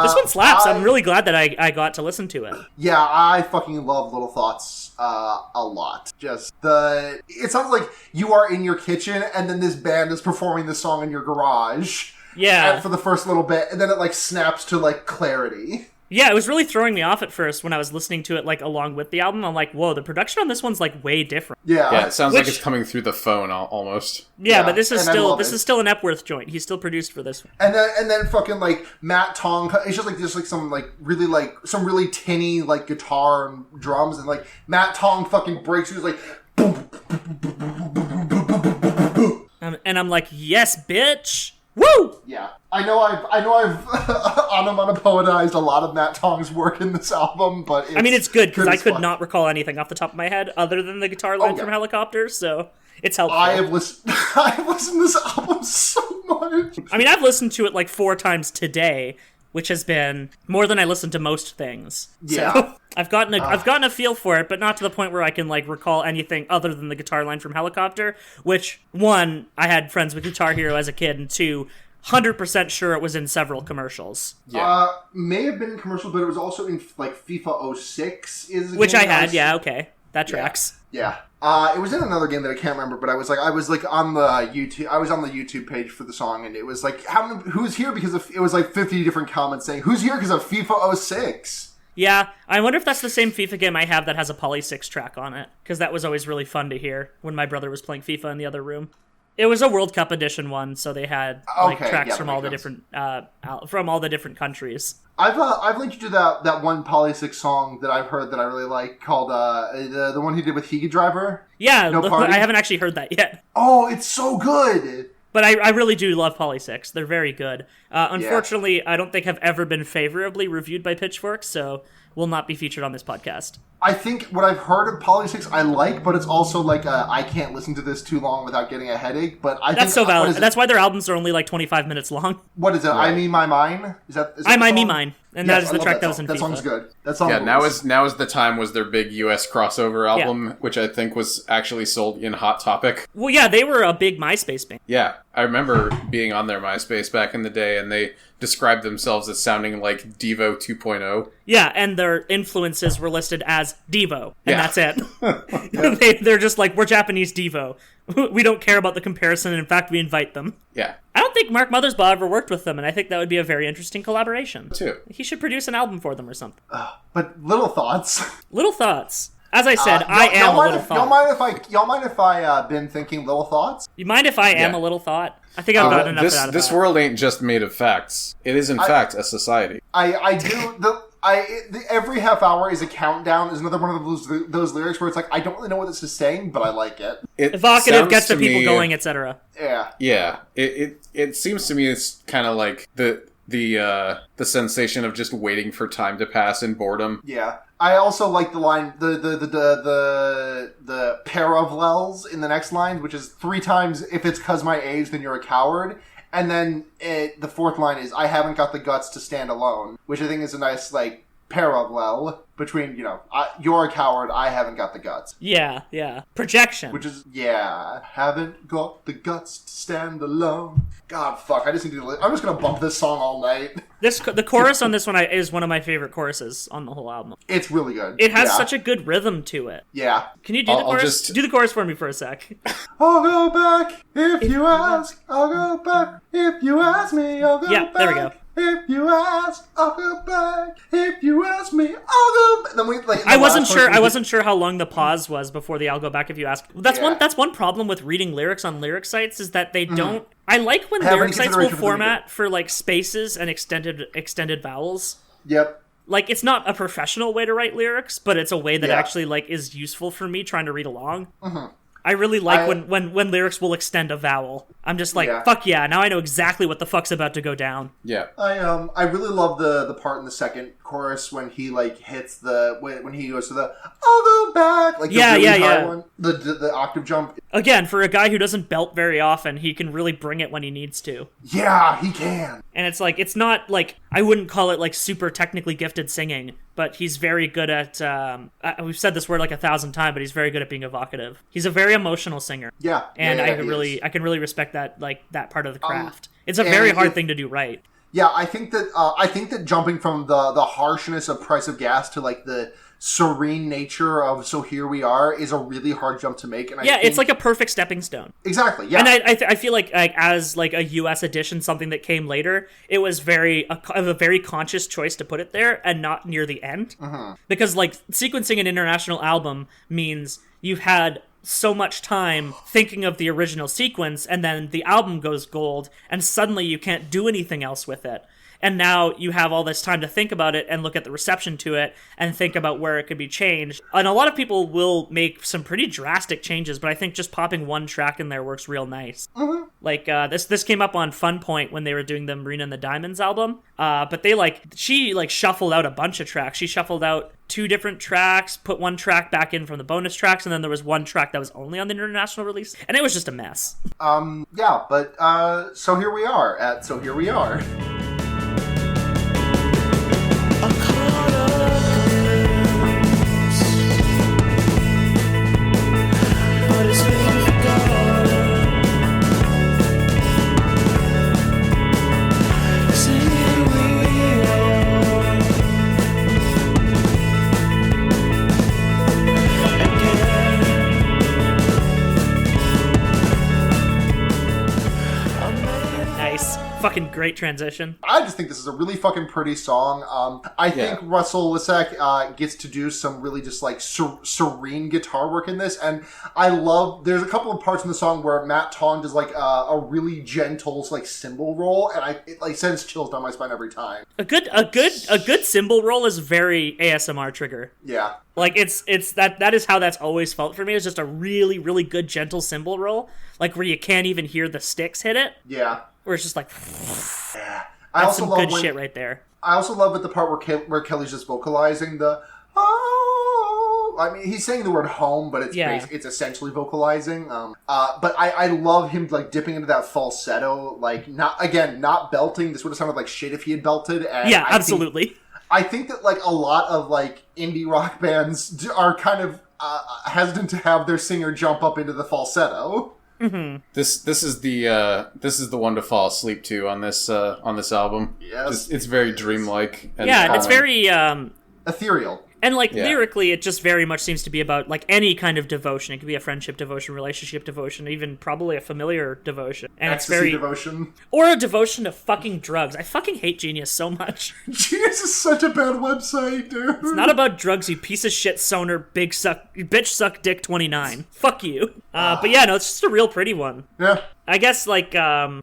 This one slaps. I'm really glad that I got to listen to it. Yeah, I fucking love Little Thoughts a lot. It sounds like you are in your kitchen and then this band is performing this song in your garage. Yeah. And for the first little bit, and then it snaps to clarity. Yeah, it was really throwing me off at first when I was listening to it along with the album. I'm like, whoa, the production on this one's way different. Yeah. It sounds like it's coming through the phone almost. Yeah, but this is and still an Epworth joint. He's still produced for this one. And then fucking Matt Tong, it's just some some really tinny guitar and drums, and Matt Tong fucking breaks through boom, And I'm like, yes, bitch. Woo! yeah. I know I've onomatopoetized a lot of Matt Tong's work in this album, but it's good because I could fun. not recall anything off the top of my head other than the guitar line from Helicopter, so it's helpful. I have listened to this album so much. I've listened to it 4 times today, which has been more than I listen to most things. Yeah. So I've gotten a feel for it, but not to the point where I can recall anything other than the guitar line from Helicopter, which 1, I had friends with Guitar Hero as a kid, and 2, 100% sure it was in several commercials. Yeah. May have been in commercials, but it was also in FIFA 06 Which I had, yeah, okay. That tracks. Yeah. It was in another game that I can't remember, but I was on the YouTube page for the song, and it was who's here because it was 50 different comments saying who's here because of FIFA 06. Yeah, I wonder if that's the same FIFA game I have that has a Poly 6 track on it, because that was always really fun to hear when my brother was playing FIFA in the other room. It was a World Cup edition one, so they had tracks from all the different countries. I've linked you to that one Poly 6 song that I've heard that I really like called the one he did with Higa Driver. Yeah, No Party? I haven't actually heard that yet. Oh, it's so good. But I really do love Poly 6. They're very good. Unfortunately, I don't think have ever been favorably reviewed by Pitchfork, so will not be featured on this podcast. I think what I've heard of Poly 6 I like, but it's also I can't listen to this too long without getting a headache. But I That's think, so valid. That's why their albums are only 25 minutes long. What is it? Right. I Mean My Mine? Is that I the Might Me song? Mine. And Yes, that is I the love track that was in That FIFA. song's good. That song Yeah, rules. now is the time was their big US crossover album, which I think was actually sold in Hot Topic. Well, yeah, they were a big MySpace band. Yeah, I remember being on their MySpace back in the day, and they described themselves as sounding like Devo 2.0. Yeah, and their influences were listed as Devo, and Yeah. that's it. They're just we're Japanese Devo. We don't care about the comparison, and in fact, we invite them. Yeah, I don't think Mark Mothersbaugh ever worked with them, and I think that would be a very interesting collaboration. too. He should produce an album for them or something. But Little Thoughts. Little Thoughts. As I said, I am a little thought. Y'all mind if I been thinking Little Thoughts? You mind if I am Yeah. a little thought? I think I've gotten enough out of This that. world ain't just made of facts. It is, in fact, a society. I do Every half hour is a countdown is another one of those lyrics where it's like, I don't really know what this is saying, but I like it. Evocative, gets the people going, etc. Yeah. Yeah. It seems to me it's kind of like the sensation of just waiting for time to pass in boredom. Yeah. I also like the line, the pair of lels in the next line, which is 3 times, if it's 'cause my age, then you're a coward. And then the 4th line is, I haven't got the guts to stand alone, which I think is a nice, like, parallel between, you're a coward, I haven't got the guts. Yeah. Projection. Which is, haven't got the guts to stand alone. God, fuck, I'm just gonna bump this song all night. The chorus on this one is one of my favorite choruses on the whole album. It's really good. It has such a good rhythm to it. Yeah. Can you do the chorus? Do the chorus for me for a sec. I'll go back if you ask. I'll go back if you ask me. I'll go back. Yeah, there we go. If you ask, I'll go back. If you ask me, I'll go back. Then I wasn't sure how long the pause was before the "I'll go back if you ask." That's one problem with reading lyrics on lyric sites is that they don't. I like when lyric sites will format for like spaces and extended vowels. Yep. Like, it's not a professional way to write lyrics, but it's a way that actually like is useful for me trying to read along. Mm-hmm. I really like when lyrics will extend a vowel. I'm just like, fuck yeah, now I know exactly what the fuck's about to go down. Yeah. I really love the part in the second chorus when he like hits when he goes to the I'll go back, like the really high one, the octave jump. Again, for a guy who doesn't belt very often, he can really bring it when he needs to. Yeah, he can. And it's like, it's not like, I wouldn't call it like super technically gifted singing, but he's very good at, we've said this word like 1,000 times, but he's very good at being evocative. He's a very emotional singer. Yeah. And I can really respect that, like, that part of the craft. It's a very hard thing to do right. Yeah, I think that jumping from the harshness of Price of Gas to like the serene nature of So Here We Are is a really hard jump to make. And it's like a perfect stepping stone. Exactly. Yeah. And I feel like as like a US edition, something that came later, it was a very conscious choice to put it there and not near the end, because like sequencing an international album means you've had so much time thinking of the original sequence, and then the album goes gold, and suddenly you can't do anything else with it. And now you have all this time to think about it and look at the reception to it and think about where it could be changed. And a lot of people will make some pretty drastic changes, but I think just popping one track in there works real nice. Mm-hmm. Like, this came up on Fun Point when they were doing the Marina and the Diamonds album. But she shuffled out a bunch of tracks. She shuffled out 2 different tracks, put 1 track back in from the bonus tracks, and then there was 1 track that was only on the international release. And it was just a mess. So here we are at So Here We Are. Fucking great transition. I just think this is a really fucking pretty song. I think Russell Lissack gets to do some really just like serene guitar work in this, and I love. There's a couple of parts in the song where Matt Tong does like a really gentle like cymbal roll, and it like sends chills down my spine every time. A good cymbal roll is very ASMR trigger. Yeah. Like it's that is how that's always felt for me. It's just a really, really good gentle cymbal roll, like where you can't even hear the sticks hit it. Yeah. Where it's just like, I that's also some love good shit right there. I also love the part where Kelly's just vocalizing the oh. I mean, he's saying the word home, but it's essentially vocalizing. But I love him like dipping into that falsetto, like not belting. This would have sounded like shit if he had belted. And absolutely. I think that like a lot of like indie rock bands are kind of hesitant to have their singer jump up into the falsetto. Mm-hmm. This is the one to fall asleep to on this album. Yes, it's very dreamlike. And it's very ethereal. And, like, lyrically, it just very much seems to be about, like, any kind of devotion. It could be a friendship devotion, relationship devotion, even probably a familiar devotion. And ecstasy devotion. Or a devotion to fucking drugs. I fucking hate Genius so much. Genius is such a bad website, dude. It's not about drugs, you piece of shit soner, bitch suck dick 29. Fuck you. But yeah, no, it's just a real pretty one. Yeah. I guess, like,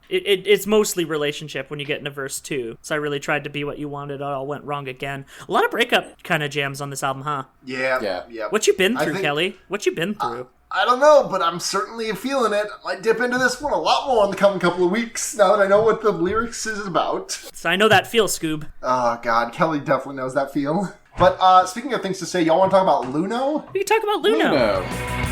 it's mostly relationship when you get into verse 2. So I really tried to be what you wanted, it all went wrong again. A lot of breakup kind of jams on this album, huh? Yeah. What you been through, Kelly? What you been through? I don't know, but I'm certainly feeling it. I might dip into this one a lot more in the coming couple of weeks, now that I know what the lyrics is about. So I know that feel, Scoob. Oh, God, Kelly definitely knows that feel. But, speaking of things to say, y'all want to talk about Luno? We can talk about Luno.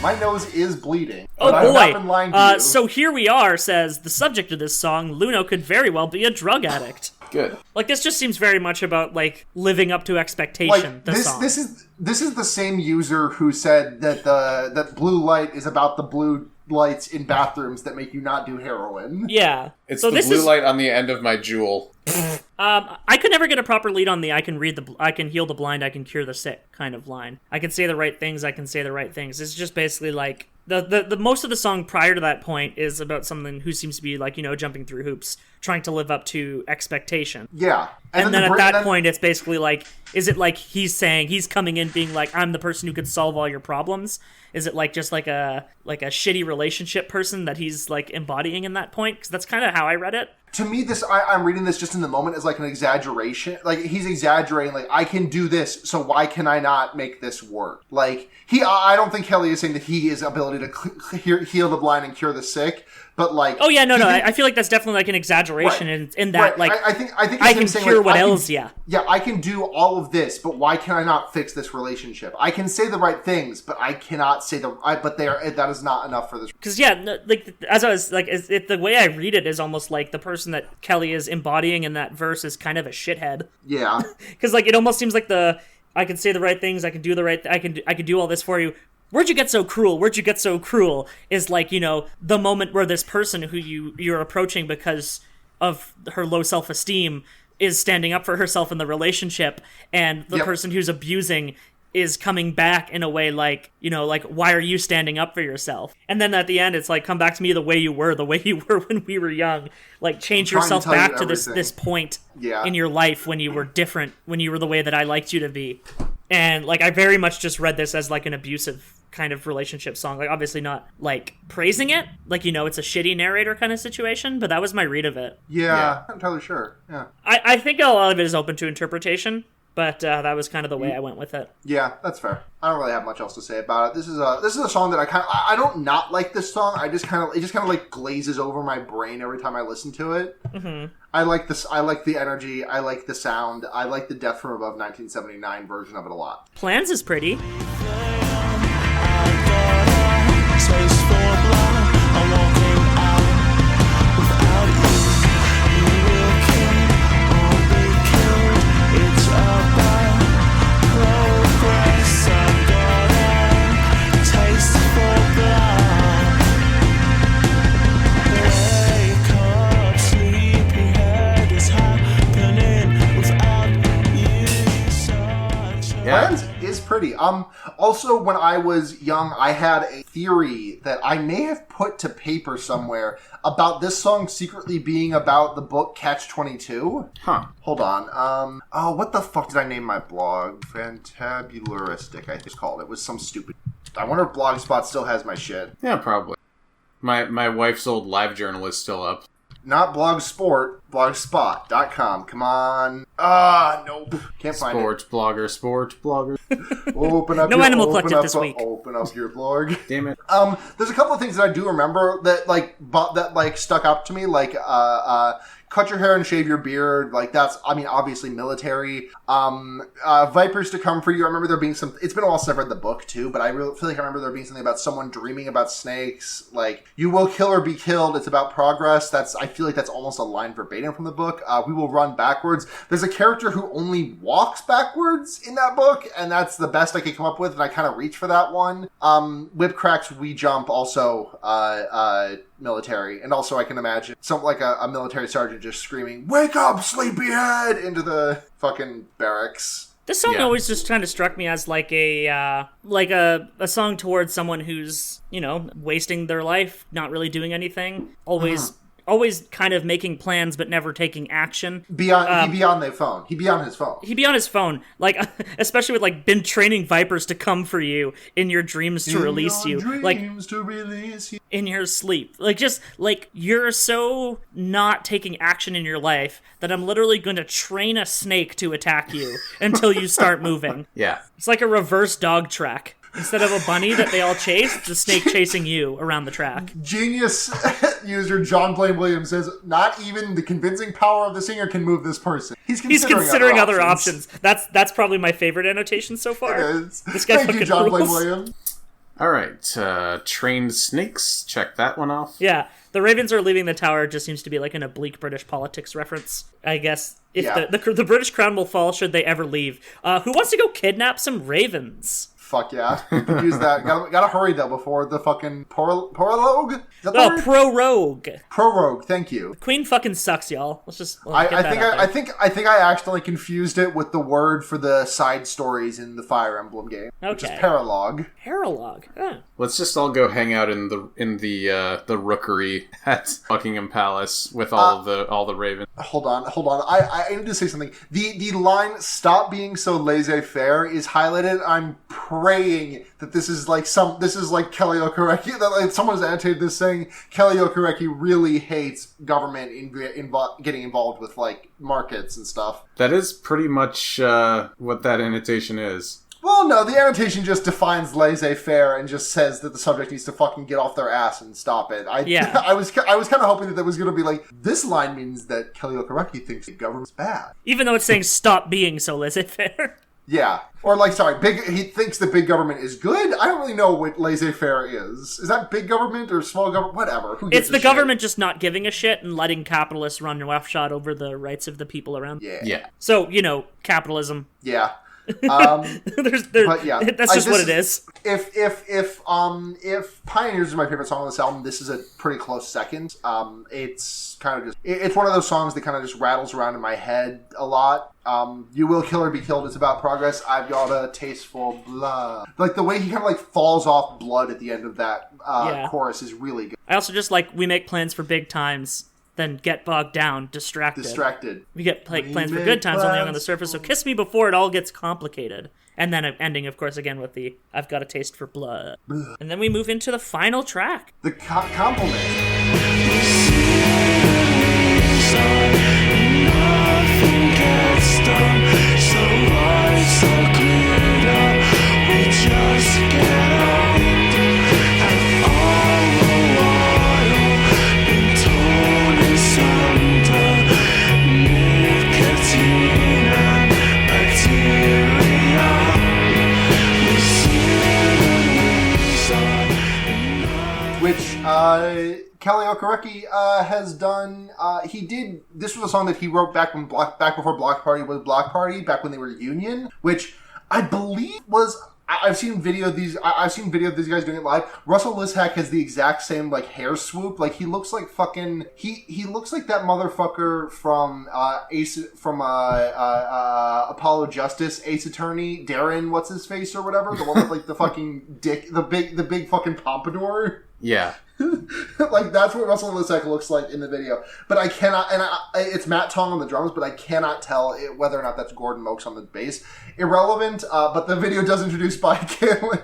My nose is bleeding. Oh but I've not been boy! lying to you. So here we are, says the subject of this song, Luno could very well be a drug addict. Good. Like, this just seems very much about, like, living up to expectation, song. This is the same user who said that that blue light is about the blue lights in bathrooms that make you not do heroin. Yeah. It's so the blue light on the end of my jewel. I could never get a proper lead on the I can heal the blind, I can cure the sick kind of line. I can say the right things, I can say the right things. It's just basically like the most of the song prior to that point is about someone who seems to be like, you know, jumping through hoops, trying to live up to expectation. Yeah. And then at that point, it's basically like, is it like he's saying, he's coming in being like, I'm the person who could solve all your problems? Is it like just like a shitty relationship person that he's like embodying in that point? Because that's kind of how I read it. To me, I'm reading this just in the moment as like an exaggeration. Like, he's exaggerating, like, I can do this, so why can I not make this work? Like, I don't think Kelly is saying that he has ability to heal the blind and cure the sick, but like... Oh yeah, no, I feel like that's definitely like an exaggeration in that, right. like, I think I can saying, cure like, what ails ya. Yeah, I can do all of this, but why can I not fix this relationship? I can say the right things, but I cannot say that is not enough for this. Because yeah, no, like, as I was like, the way I read it is almost like the person that Kelly is embodying in that verse is kind of a shithead. Yeah. Because like, it almost seems like I can say the right things, I can do the right, I can do all this for you. Where'd you get so cruel? Where'd you get so cruel? Is like, you know, the moment where this person who you're approaching because of her low self-esteem is standing up for herself in the relationship, and the person who's abusing is coming back in a way like, you know, like, why are you standing up for yourself? And then at the end, it's like, come back to me the way you were when we were young. Like, change yourself back to this point in your life when you were different, when you were the way that I liked you to be. And like, I very much just read this as like an abusive kind of relationship song. Like, obviously not like praising it, like, you know, it's a shitty narrator kind of situation, but that was my read of it. Yeah. I'm entirely sure. Yeah. I think a lot of it is open to interpretation, but that was kind of the way I went with it. Yeah, that's fair. I don't really have much else to say about it. This is a song that I don't not like this song. It just kind of like glazes over my brain every time I listen to it. Mm-hmm. I like this. I like the energy. I like the sound. I like the Death from Above 1979 version of it a lot. Plans is pretty. Taste for blood, I'm walking out without you. You will kill or be killed. It's about progress. I've got a taste for blood. Wake up, sleepyhead is happening without you. Plans is pretty. Also, when I was young, I had a theory that I may have put to paper somewhere about this song secretly being about the book Catch-22. Huh. Hold on. What the fuck did I name my blog? Fantabularistic, I think it's called. It was some stupid... I wonder if Blogspot still has my shit. Yeah, probably. My wife's old live journal is still up. Not Blogsport, Blogspot.com. Come on. Nope. Can't find it. Sports blogger. Open up no Animal Collective this week. Open up your blog. Damn it. There's a couple of things that I do remember that stuck up to me, like cut your hair and shave your beard. Like, that's, I mean, obviously military. Vipers to come for you. I remember there being some, it's been a while since I've read the book too, but I really feel like I remember there being something about someone dreaming about snakes. Like, you will kill or be killed. It's about progress. I feel like that's almost a line verbatim verbatim from the book. We will run backwards. There's a character who only walks backwards in that book, and that's the best I could come up with, and I kind of reach for that one. Whip cracks, we jump, also military, and also I can imagine something like a military sergeant just screaming, "Wake up, sleepyhead!" into the fucking barracks. This song always just kind of struck me as like a song towards someone who's, wasting their life, not really doing anything, always kind of making plans but never taking action. He'd be on their phone. He'd be on his phone. He'd be on his phone, like especially with like been training vipers to come for you in your dreams to release you, in your sleep. Like just like you're so not taking action in your life that I'm literally going to train a snake to attack you until you start moving. Yeah, it's like a reverse dog track. Instead of a bunny that they all chase, it's a snake chasing you around the track. Genius user John Blaine Williams says, not even the convincing power of the singer can move this person. He's considering other options. That's probably my favorite annotation so far. It is. This guy Thank you, John rules. Blaine Williams. All right, trained snakes. Check that one off. Yeah, the Ravens are leaving the tower just seems to be like an oblique British politics reference. I guess if the British crown will fall should they ever leave. Who wants to go kidnap some ravens? Fuck yeah. You can use that. Gotta hurry though before the fucking prologue? Is that the word? Prorogue. Prorogue, thank you. Queen fucking sucks, y'all. Let's just I think I accidentally confused it with the word for the side stories in the Fire Emblem game. Okay. Which is paralogue. Paralogue. Huh. Let's just all go hang out in the rookery at Buckingham Palace with all the ravens. Hold on. I need to say something. The line "Stop being so laissez-faire" is highlighted. I'm praying that this is like Kelly Okereke, that like someone's annotated this saying Kelly Okereke really hates government getting involved with like markets and stuff. That is pretty much what that annotation is. Well, no, the annotation just defines laissez-faire and just says that the subject needs to fucking get off their ass and stop it. I was kind of hoping that was going to be like, this line means that Kelly Okereke thinks the government's bad. Even though it's saying stop being so laissez-faire. Yeah. Or like, he thinks the big government is good? I don't really know what laissez-faire is. Is that big government or small government? Whatever. Who gives It's the government just not giving a shit and letting capitalists run roughshod over the rights of the people around. Yeah. So, capitalism. Yeah. But yeah, that's just what it is. If Pioneers is my favorite song on this album, this is a pretty close second. It's kind of just it's one of those songs that kind of just rattles around in my head a lot. You will kill or be killed. It's about progress. I've got a taste for blood. Like the way he kind of like falls off blood at the end of that chorus is really good. I also just like we make plans for big times, then get bogged down, distracted. We get plans for good times only on the surface, so kiss me before it all gets complicated. And then ending, of course, again with the I've got a taste for blood. And then we move into the final track. The compliment. Nothing gets done, so life's so clear. We just get on, and all the while been torn asunder. Nicotine and bacteria. We see the Which Kelly Okereke has done. This was a song that he wrote back before Bloc Party was Bloc Party, back when they were Union, which I believe was. I've seen video of these guys doing it live. Russell Lishack has the exact same like hair swoop. Like he looks like fucking he looks like that motherfucker from Apollo Justice, Ace Attorney, Darren, what's his face or whatever, the one with like the fucking dick, the big fucking pompadour. Yeah. Like that's what Russell Lissack looks like in the video, but I cannot. And it's Matt Tong on the drums, but I cannot tell whether or not that's Gordon Mokes on the bass. Irrelevant. But the video does introduce by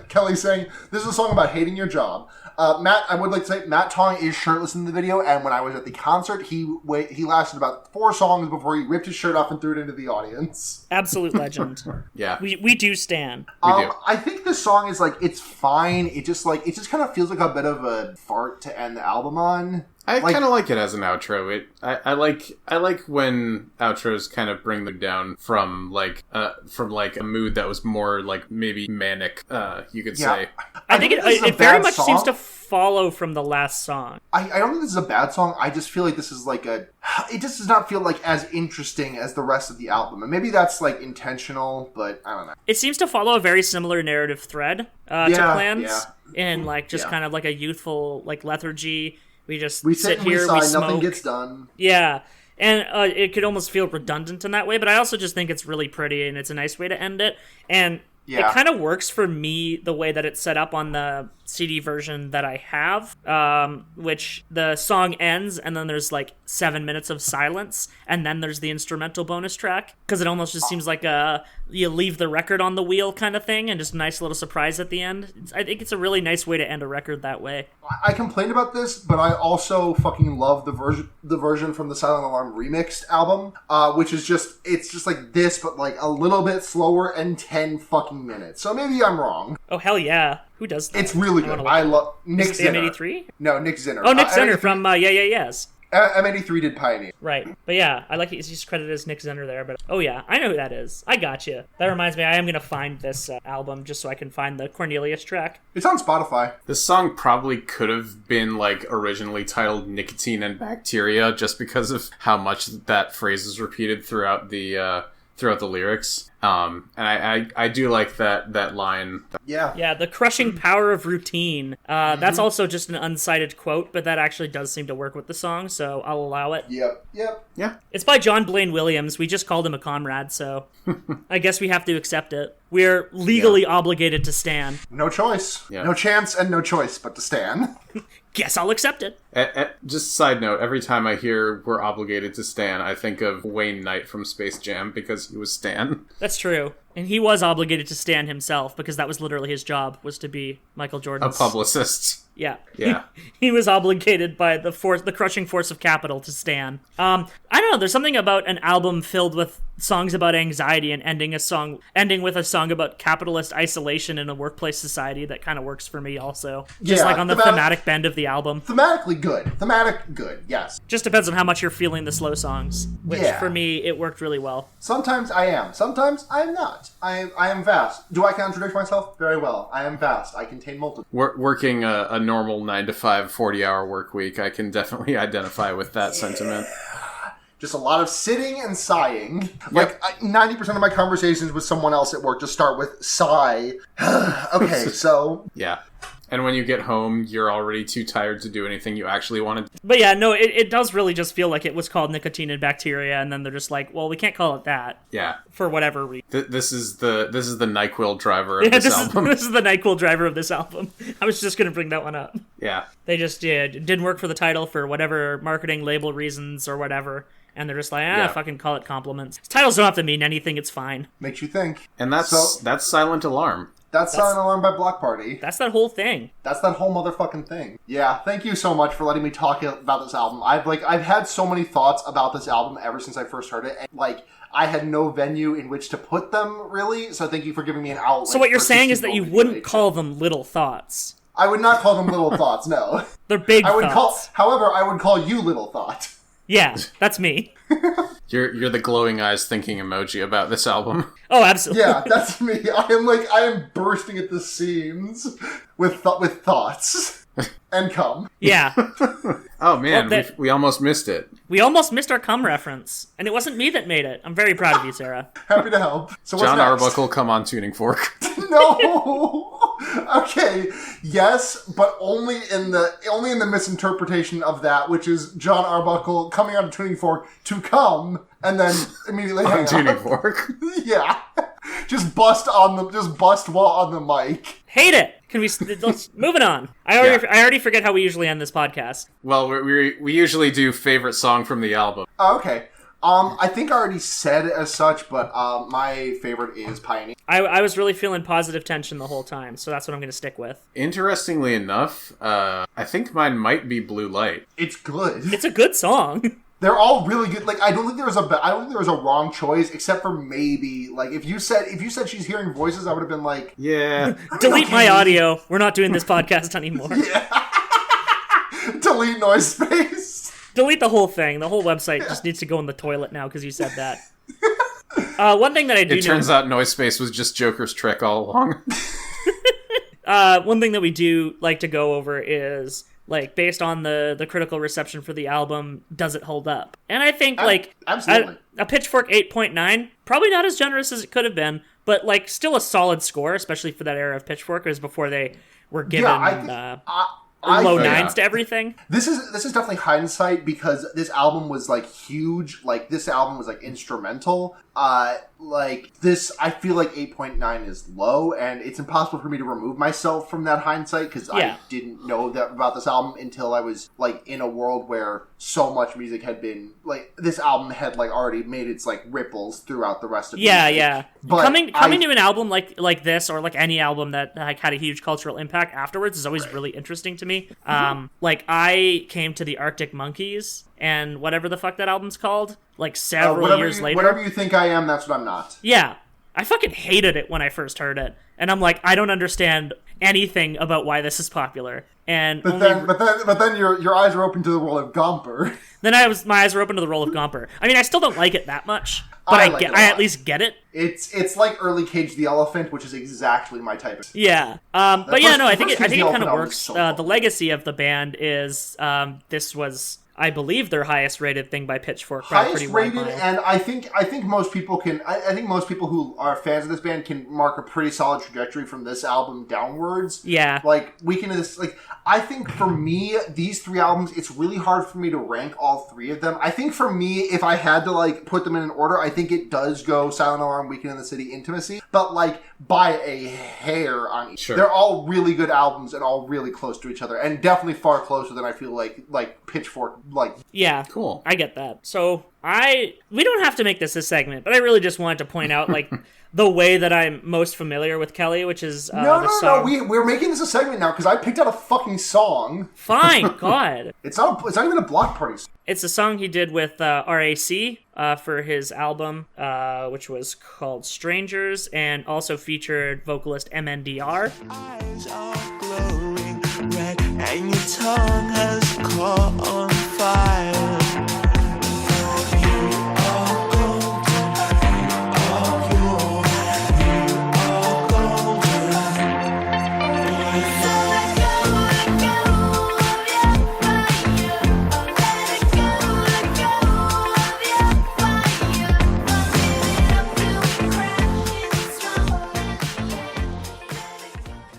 Kelly saying, "This is a song about hating your job." Matt, I would like to say Matt Tong is shirtless in the video, and when I was at the concert, he lasted about 4 songs before he ripped his shirt off and threw it into the audience. Absolute legend. Yeah, we do stan. We do. I think this song is like it's fine. It just kind of feels like a bit of a fart to end the album on. I kind of like it as an outro. I like when outros kind of bring them down from like a mood that was more like maybe manic. You could say. I think it very much seems to follow from the last song. I don't think this is a bad song. I just feel like this is like it just does not feel like as interesting as the rest of the album. And maybe that's like intentional, but I don't know. It seems to follow a very similar narrative thread to Plans. And like just kind of like a youthful like lethargy. We sit here, we smoke. Nothing gets done. Yeah. And it could almost feel redundant in that way, but I also just think it's really pretty and it's a nice way to end it. And it kind of works for me the way that it's set up on the CD version that I have, which the song ends and then there's like 7 minutes of silence and then there's the instrumental bonus track, because it almost just seems like you leave the record on the wheel kind of thing and just a nice little surprise at the end. I think it's a really nice way to end a record that way. I complained about this, but I also fucking love the version from the Silent Alarm remixed album, which is it's just like this, but like a little bit slower and 10 fucking minutes. So maybe I'm wrong. Oh, hell yeah. Who does that? It's really good. I love Nick Zinner. M83? No, Nick Zinner. Oh, Nick Zinner from Yes. M83 did Pioneer. Right. But yeah, I like he's credited as Nick Zinner there, but oh yeah, I know who that is. I got you. That reminds me, I am going to find this album just so I can find the Cornelius track. It's on Spotify. This song probably could have been like originally titled Nicotine and Bacteria just because of how much that phrase is repeated throughout the lyrics. And I do like that line. Yeah, the crushing power of routine. That's also just an uncited quote, but that actually does seem to work with the song, so I'll allow it. Yep. Yeah. It's by John Blaine Williams. We just called him a comrade, so I guess we have to accept it. We're legally obligated to stan. No choice. Yeah. No chance and no choice but to stan. Guess I'll accept it. Just side note, every time I hear we're obligated to Stan, I think of Wayne Knight from Space Jam because he was Stan. That's true. And he was obligated to Stan himself because that was literally his job, was to be Michael Jordan's... A publicist. Yeah. Yeah. He was obligated by the crushing force of capital to stan. I don't know, there's something about an album filled with songs about anxiety and ending with a song about capitalist isolation in a workplace society that kind of works for me also. Just like on the thematic bend of the album. Thematically good. Thematic good, yes. Just depends on how much you're feeling the slow songs, which for me, it worked really well. Sometimes I am. Sometimes I am not. I am vast. Do I contradict myself? Very well. I am vast. I contain multiple. Working a normal 9-to-5 40-hour work week, I can definitely identify with that sentiment. Just a lot of sitting and sighing. Yep. Like 90% of my conversations with someone else at work just start with sigh. Okay, so... Yeah. And when you get home, you're already too tired to do anything you actually want to do. But yeah, no, it does really just feel like it was called Nicotine and Bacteria, and then they're just like, well, we can't call it that. Yeah. For whatever reason. This is the NyQuil driver of this album. This is the NyQuil driver of this album. I was just going to bring that one up. Yeah. They just didn't work for the title for whatever marketing label reasons or whatever. And they're just like, fucking call it Compliments. Titles don't have to mean anything, it's fine. Makes you think. And that's Silent Alarm. That's Silent Alarm by Bloc Party. That's that whole thing. That's that whole motherfucking thing. Yeah, thank you so much for letting me talk about this album. I've had so many thoughts about this album ever since I first heard it, and I had no venue in which to put them, really, so thank you for giving me an outlet. So what you're saying is that you wouldn't call them little thoughts. I would not call them little thoughts, no. They're big thoughts. However, I would call you little thought. Yeah, that's me. You're the glowing eyes thinking emoji about this album. Oh, absolutely. Yeah, that's me. I am bursting at the seams with thoughts and cum. Yeah. Oh man, we almost missed it. We almost missed our cum reference, and it wasn't me that made it. I'm very proud of you, Sarah. Happy to help. So what's John next? Arbuckle, come on Tuning Fork. No. Okay. Yes, but only in the misinterpretation of that, which is John Arbuckle coming out of Tuning Fork to come and then immediately hang on Tuning up. Fork. Yeah. Just bust while on the mic. Hate it. Can let's moving on. I already forget how we usually end this podcast. Well, we usually do favorite song from the album. Oh, okay. I think I already said it as such, but my favorite is Pioneer. I was really feeling positive tension the whole time, so that's what I'm going to stick with. Interestingly enough, I think mine might be Blue Light. It's good. It's a good song. They're all really good. Like, I don't think there was a wrong choice, except for maybe, like, if you said she's hearing voices, I would have been like, yeah. Delete my audio. We're not doing this podcast anymore. Yeah. Delete noise space. Delete the whole thing. The whole website just needs to go in the toilet now because you said that. One thing that I do know... It turns out Noise Space was just Joker's trick all along. one thing that we do like to go over is, like, based on the critical reception for the album, does it hold up? And I think, absolutely. A Pitchfork 8.9, probably not as generous as it could have been, but, like, still a solid score, especially for that era of Pitchfork. It was before they were given low nines to everything. This is definitely hindsight, because this album was, like, huge. Like, this album was, like, instrumental. Like, this, I feel like 8.9 is low, and it's impossible for me to remove myself from that hindsight, because I didn't know that about this album until I was, like, in a world where so much music had been, like, this album had, like, already made its, like, ripples throughout the rest of music. Yeah. But coming to an album like this, or, like, any album that, like, had a huge cultural impact afterwards is always really interesting to me. Like, I came to the Arctic Monkeys and whatever the fuck that album's called, like, several years later. Whatever you think I am, that's what I'm not. Yeah. I fucking hated it when I first heard it. And I'm like, I don't understand anything about why this is popular. And but then your eyes are open to the role of Gomper. Then my eyes were open to the role of Gomper. I mean, I still don't like it that much, but I at least get it. It's like early Cage the Elephant, which is exactly my type. Yeah. I think it kind of works. The legacy of the band is this was, I believe, their highest rated thing by Pitchfork. Highest rated, and I think most people can. I think most people who are fans of this band can mark a pretty solid trajectory from this album downwards. Yeah. Like, Weekend of this. Like, I think for me, these three albums, it's really hard for me to rank all three of them. I think for me, if I had to, like, put them in an order, I think it does go Silent Alarm, Weekend in the City, Intimacy, but, like, by a hair on each. Sure. They're all really good albums and all really close to each other, and definitely far closer than I feel like Pitchfork, like. Yeah. Cool. I get that. So we don't have to make this a segment, but I really just wanted to point out, like, the way that I'm most familiar with Kelly, which is the song. No. We're making this a segment now because I picked out a fucking song. Fine, God. It's not even a Bloc Party song. It's a song he did with RAC for his album, which was called Strangers, and also featured vocalist MNDR. Eyes are glowing red, and your tongue has caught on fire.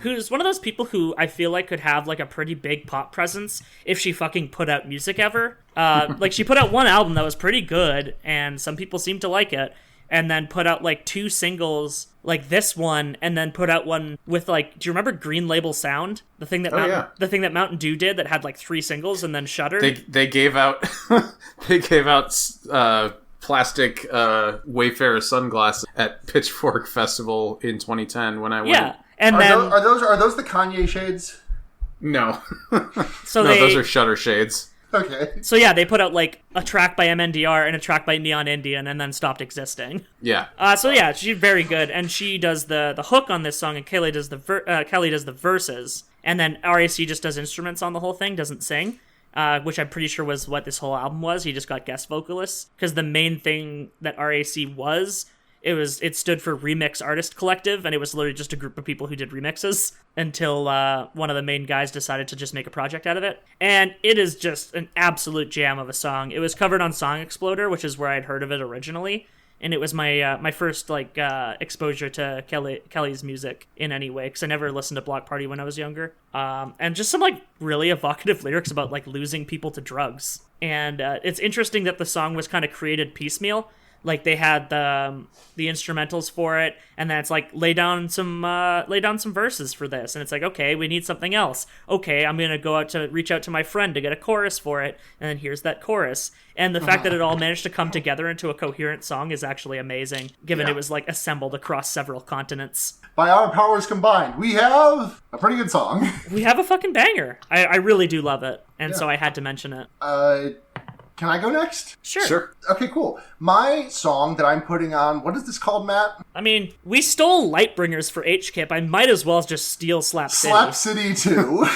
Who's one of those people who I feel like could have, like, a pretty big pop presence if she fucking put out music ever. Like, she put out one album that was pretty good, and some people seem to like it, and then put out, like, 2 singles, like this one, and then put out one with, like, do you remember Green Label Sound? The thing that Mountain Dew did that had, like, 3 singles and then shuttered? They gave out plastic Wayfarer sunglasses at Pitchfork Festival in 2010 when I went. Yeah. And are those the Kanye shades? No. So those are Shutter shades. Okay. So yeah, they put out, like, a track by MNDR and a track by Neon Indian and then stopped existing. Yeah. So yeah, she's very good, and she does the hook on this song, and Kelly does the verses, and then RAC just does instruments on the whole thing, doesn't sing. Which I'm pretty sure was what this whole album was. He just got guest vocalists, because the main thing that RAC was, it stood for Remix Artist Collective, and it was literally just a group of people who did remixes until one of the main guys decided to just make a project out of it. And it is just an absolute jam of a song. It was covered on Song Exploder, which is where I'd heard of it originally, and it was my first, like, exposure to Kelly's music in any way, because I never listened to Bloc Party when I was younger. And just some, like, really evocative lyrics about, like, losing people to drugs. And it's interesting that the song was kind of created piecemeal. Like, they had the instrumentals for it, and then it's like, lay down some verses for this, and it's like, okay, we need something else. Okay, I'm gonna reach out to my friend to get a chorus for it, and then here's that chorus. And the fact that it all managed to come together into a coherent song is actually amazing, given it was, like, assembled across several continents. By our powers combined, we have a pretty good song. We have a fucking banger. I really do love it, and so I had to mention it. Can I go next? Sure. Okay, cool. My song that I'm putting on, what is this called, Matt? I mean, we stole Lightbringers for HKIP. I might as well just steal Slap City. Slap City 2.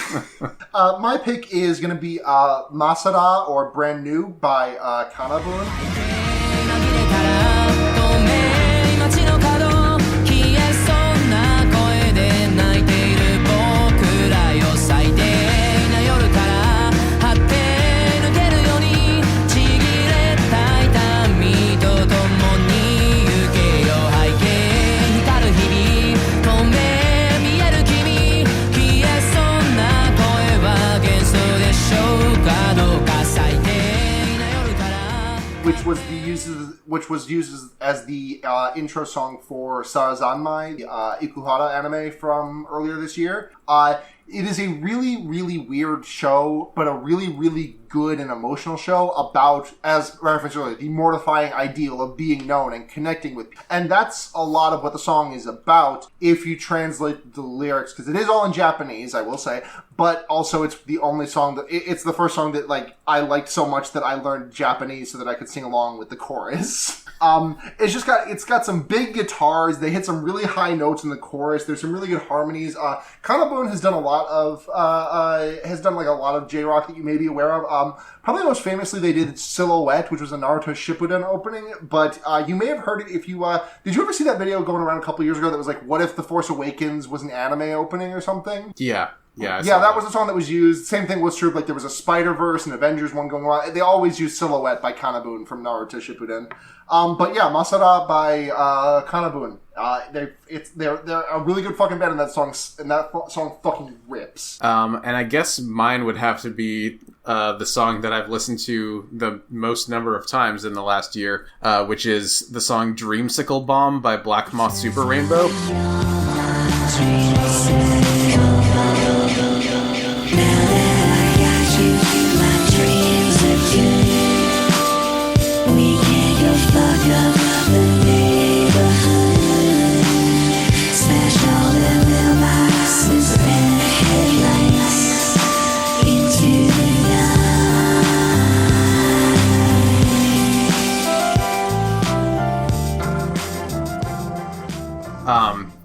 My pick is going to be Masada, or Brand New, by Kanabun. was used as the intro song for Sarazanmai, the Ikuhara anime from earlier this year. It is a really, really weird show, but a really, really good and emotional show about, as referenced earlier, the mortifying ideal of being known and connecting with people. And that's a lot of what the song is about if you translate the lyrics, because it is all in Japanese, I will say, but also it's the only song that, it's the first song that, like, I liked so much that I learned Japanese so that I could sing along with the chorus. It's got some big guitars. They hit some really high notes in the chorus. There's some really good harmonies. Kanabun has done a lot of J-rock that you may be aware of. Probably most famously, they did Silhouette, which was a Naruto Shippuden opening. But you may have heard it if you did you ever see that video going around a couple years ago that was like, what if The Force Awakens was an anime opening or something? Yeah. Yeah, that was the song that was used. Same thing was true. Like there was a Spider-Verse and Avengers one going on. They always use Silhouette by Kanabun from Naruto Shippuden. But yeah, Masara by Kanabun. They're a really good fucking band, and that song fucking rips. And I guess mine would have to be the song that I've listened to the most number of times in the last year, which is the song "Dreamsicle Bomb" by Black Moth Super Rainbow.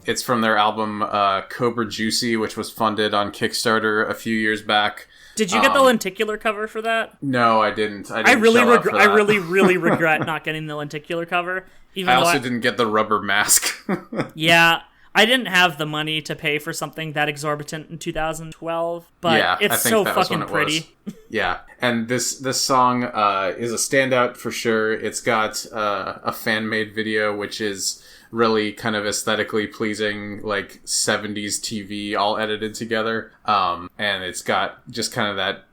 It's from their album Cobra Juicy, which was funded on Kickstarter a few years back. Did you get the lenticular cover for that? No, I didn't. I really, really regret not getting the lenticular cover. I also didn't get the rubber mask. Yeah, I didn't have the money to pay for something that exorbitant in 2012, but it's so fucking pretty. Yeah, and this song is a standout for sure. It's got a fan-made video, which is really kind of aesthetically pleasing, like 70s TV all edited together. And it's got just kind of that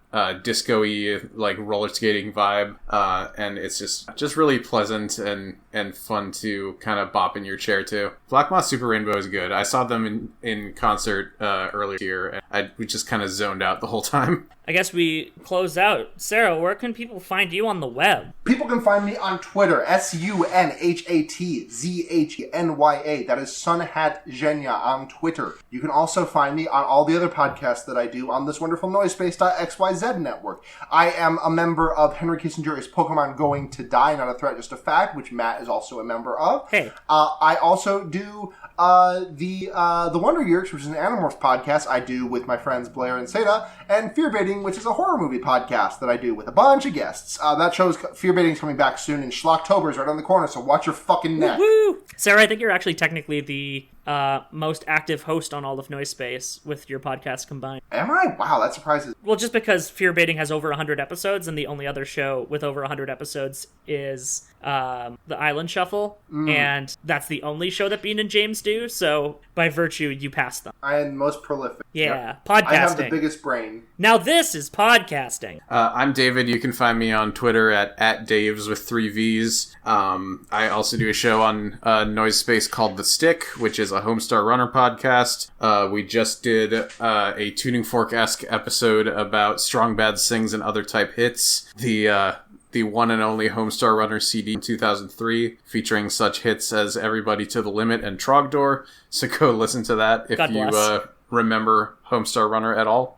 disco-y, like roller skating vibe. And it's just really pleasant and fun to kind of bop in your chair to. Black Moth Super Rainbow is good. I saw them in concert earlier this year, and we just kind of zoned out the whole time. I guess we close out. Sarah, where can people find you on the web? People can find me on Twitter, SUNHATZHNYA. That is Sunhat on Twitter. You can also find me on all the other podcasts that I do on this wonderful Noisepace.xyz network. I am a member of Henry Kissinger's Pokemon Going to Die, Not a Threat, Just a Fact, which Matt is also a member of. Hey. I also do the Wonder Yeerks, which is an Animorphs podcast I do with my friends Blair and Seda, and Fearbaiting, which is a horror movie podcast that I do with a bunch of guests. That show's Fearbaiting's coming back soon, and Schlocktober's right on the corner, so watch your fucking neck. Woo-hoo! Sarah, I think you're actually technically the most active host on all of Noisepace with your podcasts combined. Am I? Wow, that surprises. Well, just because Fearbaiting has over 100 episodes, and the only other show with over 100 episodes is The Island Shuffle, and that's the only show that Bean and James do, so by virtue, you pass them. I am most prolific. Yeah, podcasting. I have the biggest brain. Now this is podcasting. I'm David. You can find me on Twitter at Daves with 3 Vs. I also do a show on Noisepace called The Stick, which is a Homestar Runner podcast. We just did a Tuning Fork-esque episode about Strong Bad Sings and Other Type Hits. The one and only Homestar Runner CD in 2003, featuring such hits as Everybody to the Limit and Trogdor. So go listen to that if you remember Homestar Runner at all.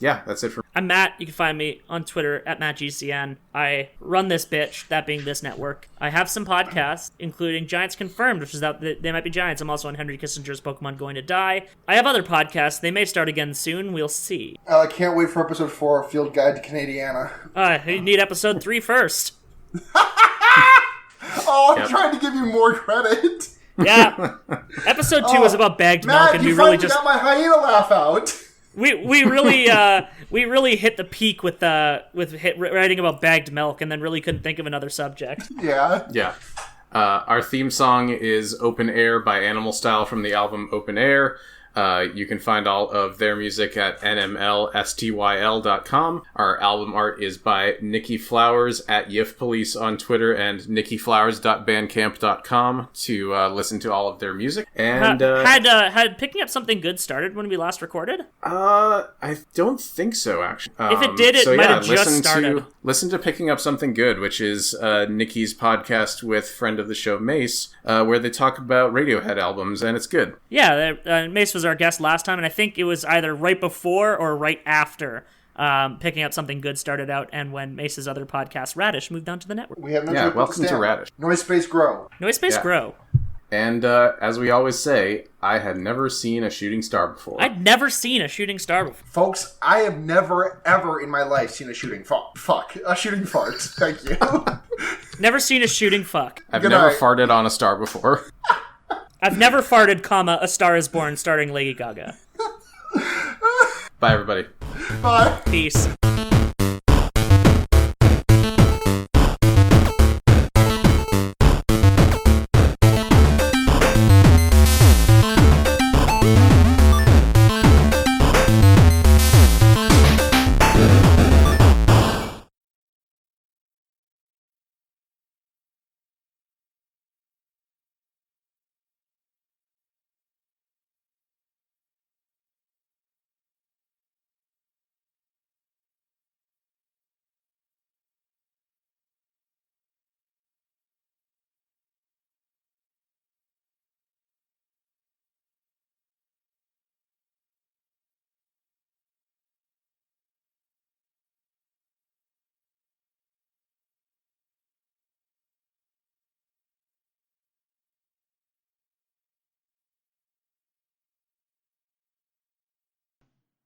Yeah, that's it for me. I'm Matt. You can find me on Twitter at MattGCN. I run this bitch, that being this network. I have some podcasts, including Giants Confirmed, which is out. They Might Be Giants. I'm also on Henry Kissinger's Pokemon Going to Die. I have other podcasts. They may start again soon. We'll see. I can't wait for episode 4 of Field Guide to Canadiana. You need episode 3 first. I'm trying to give you more credit. Yeah. Episode 2 was about bagged milk, and we really just got my hyena laugh out. We really hit the peak with writing about bagged milk, and then really couldn't think of another subject. Yeah. Our theme song is Open Air by Animal Style from the album Open Air. You can find all of their music at nmlstyl.com. Our album art is by Nikki Flowers at Yiff Police on Twitter and nikkiflowers.bandcamp.com to listen to all of their music. And had Picking Up Something Good started when we last recorded? I don't think so, actually. If it did, it might have just started. Listen to Picking Up Something Good, which is Nikki's podcast with friend of the show, Mace, where they talk about Radiohead albums, and it's good. Yeah, Mace was our guest last time, and I think it was either right before or right after Picking Up Something Good started out, and when Mace's other podcast, Radish, moved onto the network. We have no welcome to Radish. Noise Space Grow. Noise Space Grow. And as we always say, I had never seen a shooting star before. I'd never seen a shooting star before. Folks, I have never, ever in my life seen a shooting a shooting fart. Thank you. Never seen a shooting fuck. I've never farted on a star before. I've never farted, A Star Is Born starring Lady Gaga. Bye, everybody. Bye. Peace.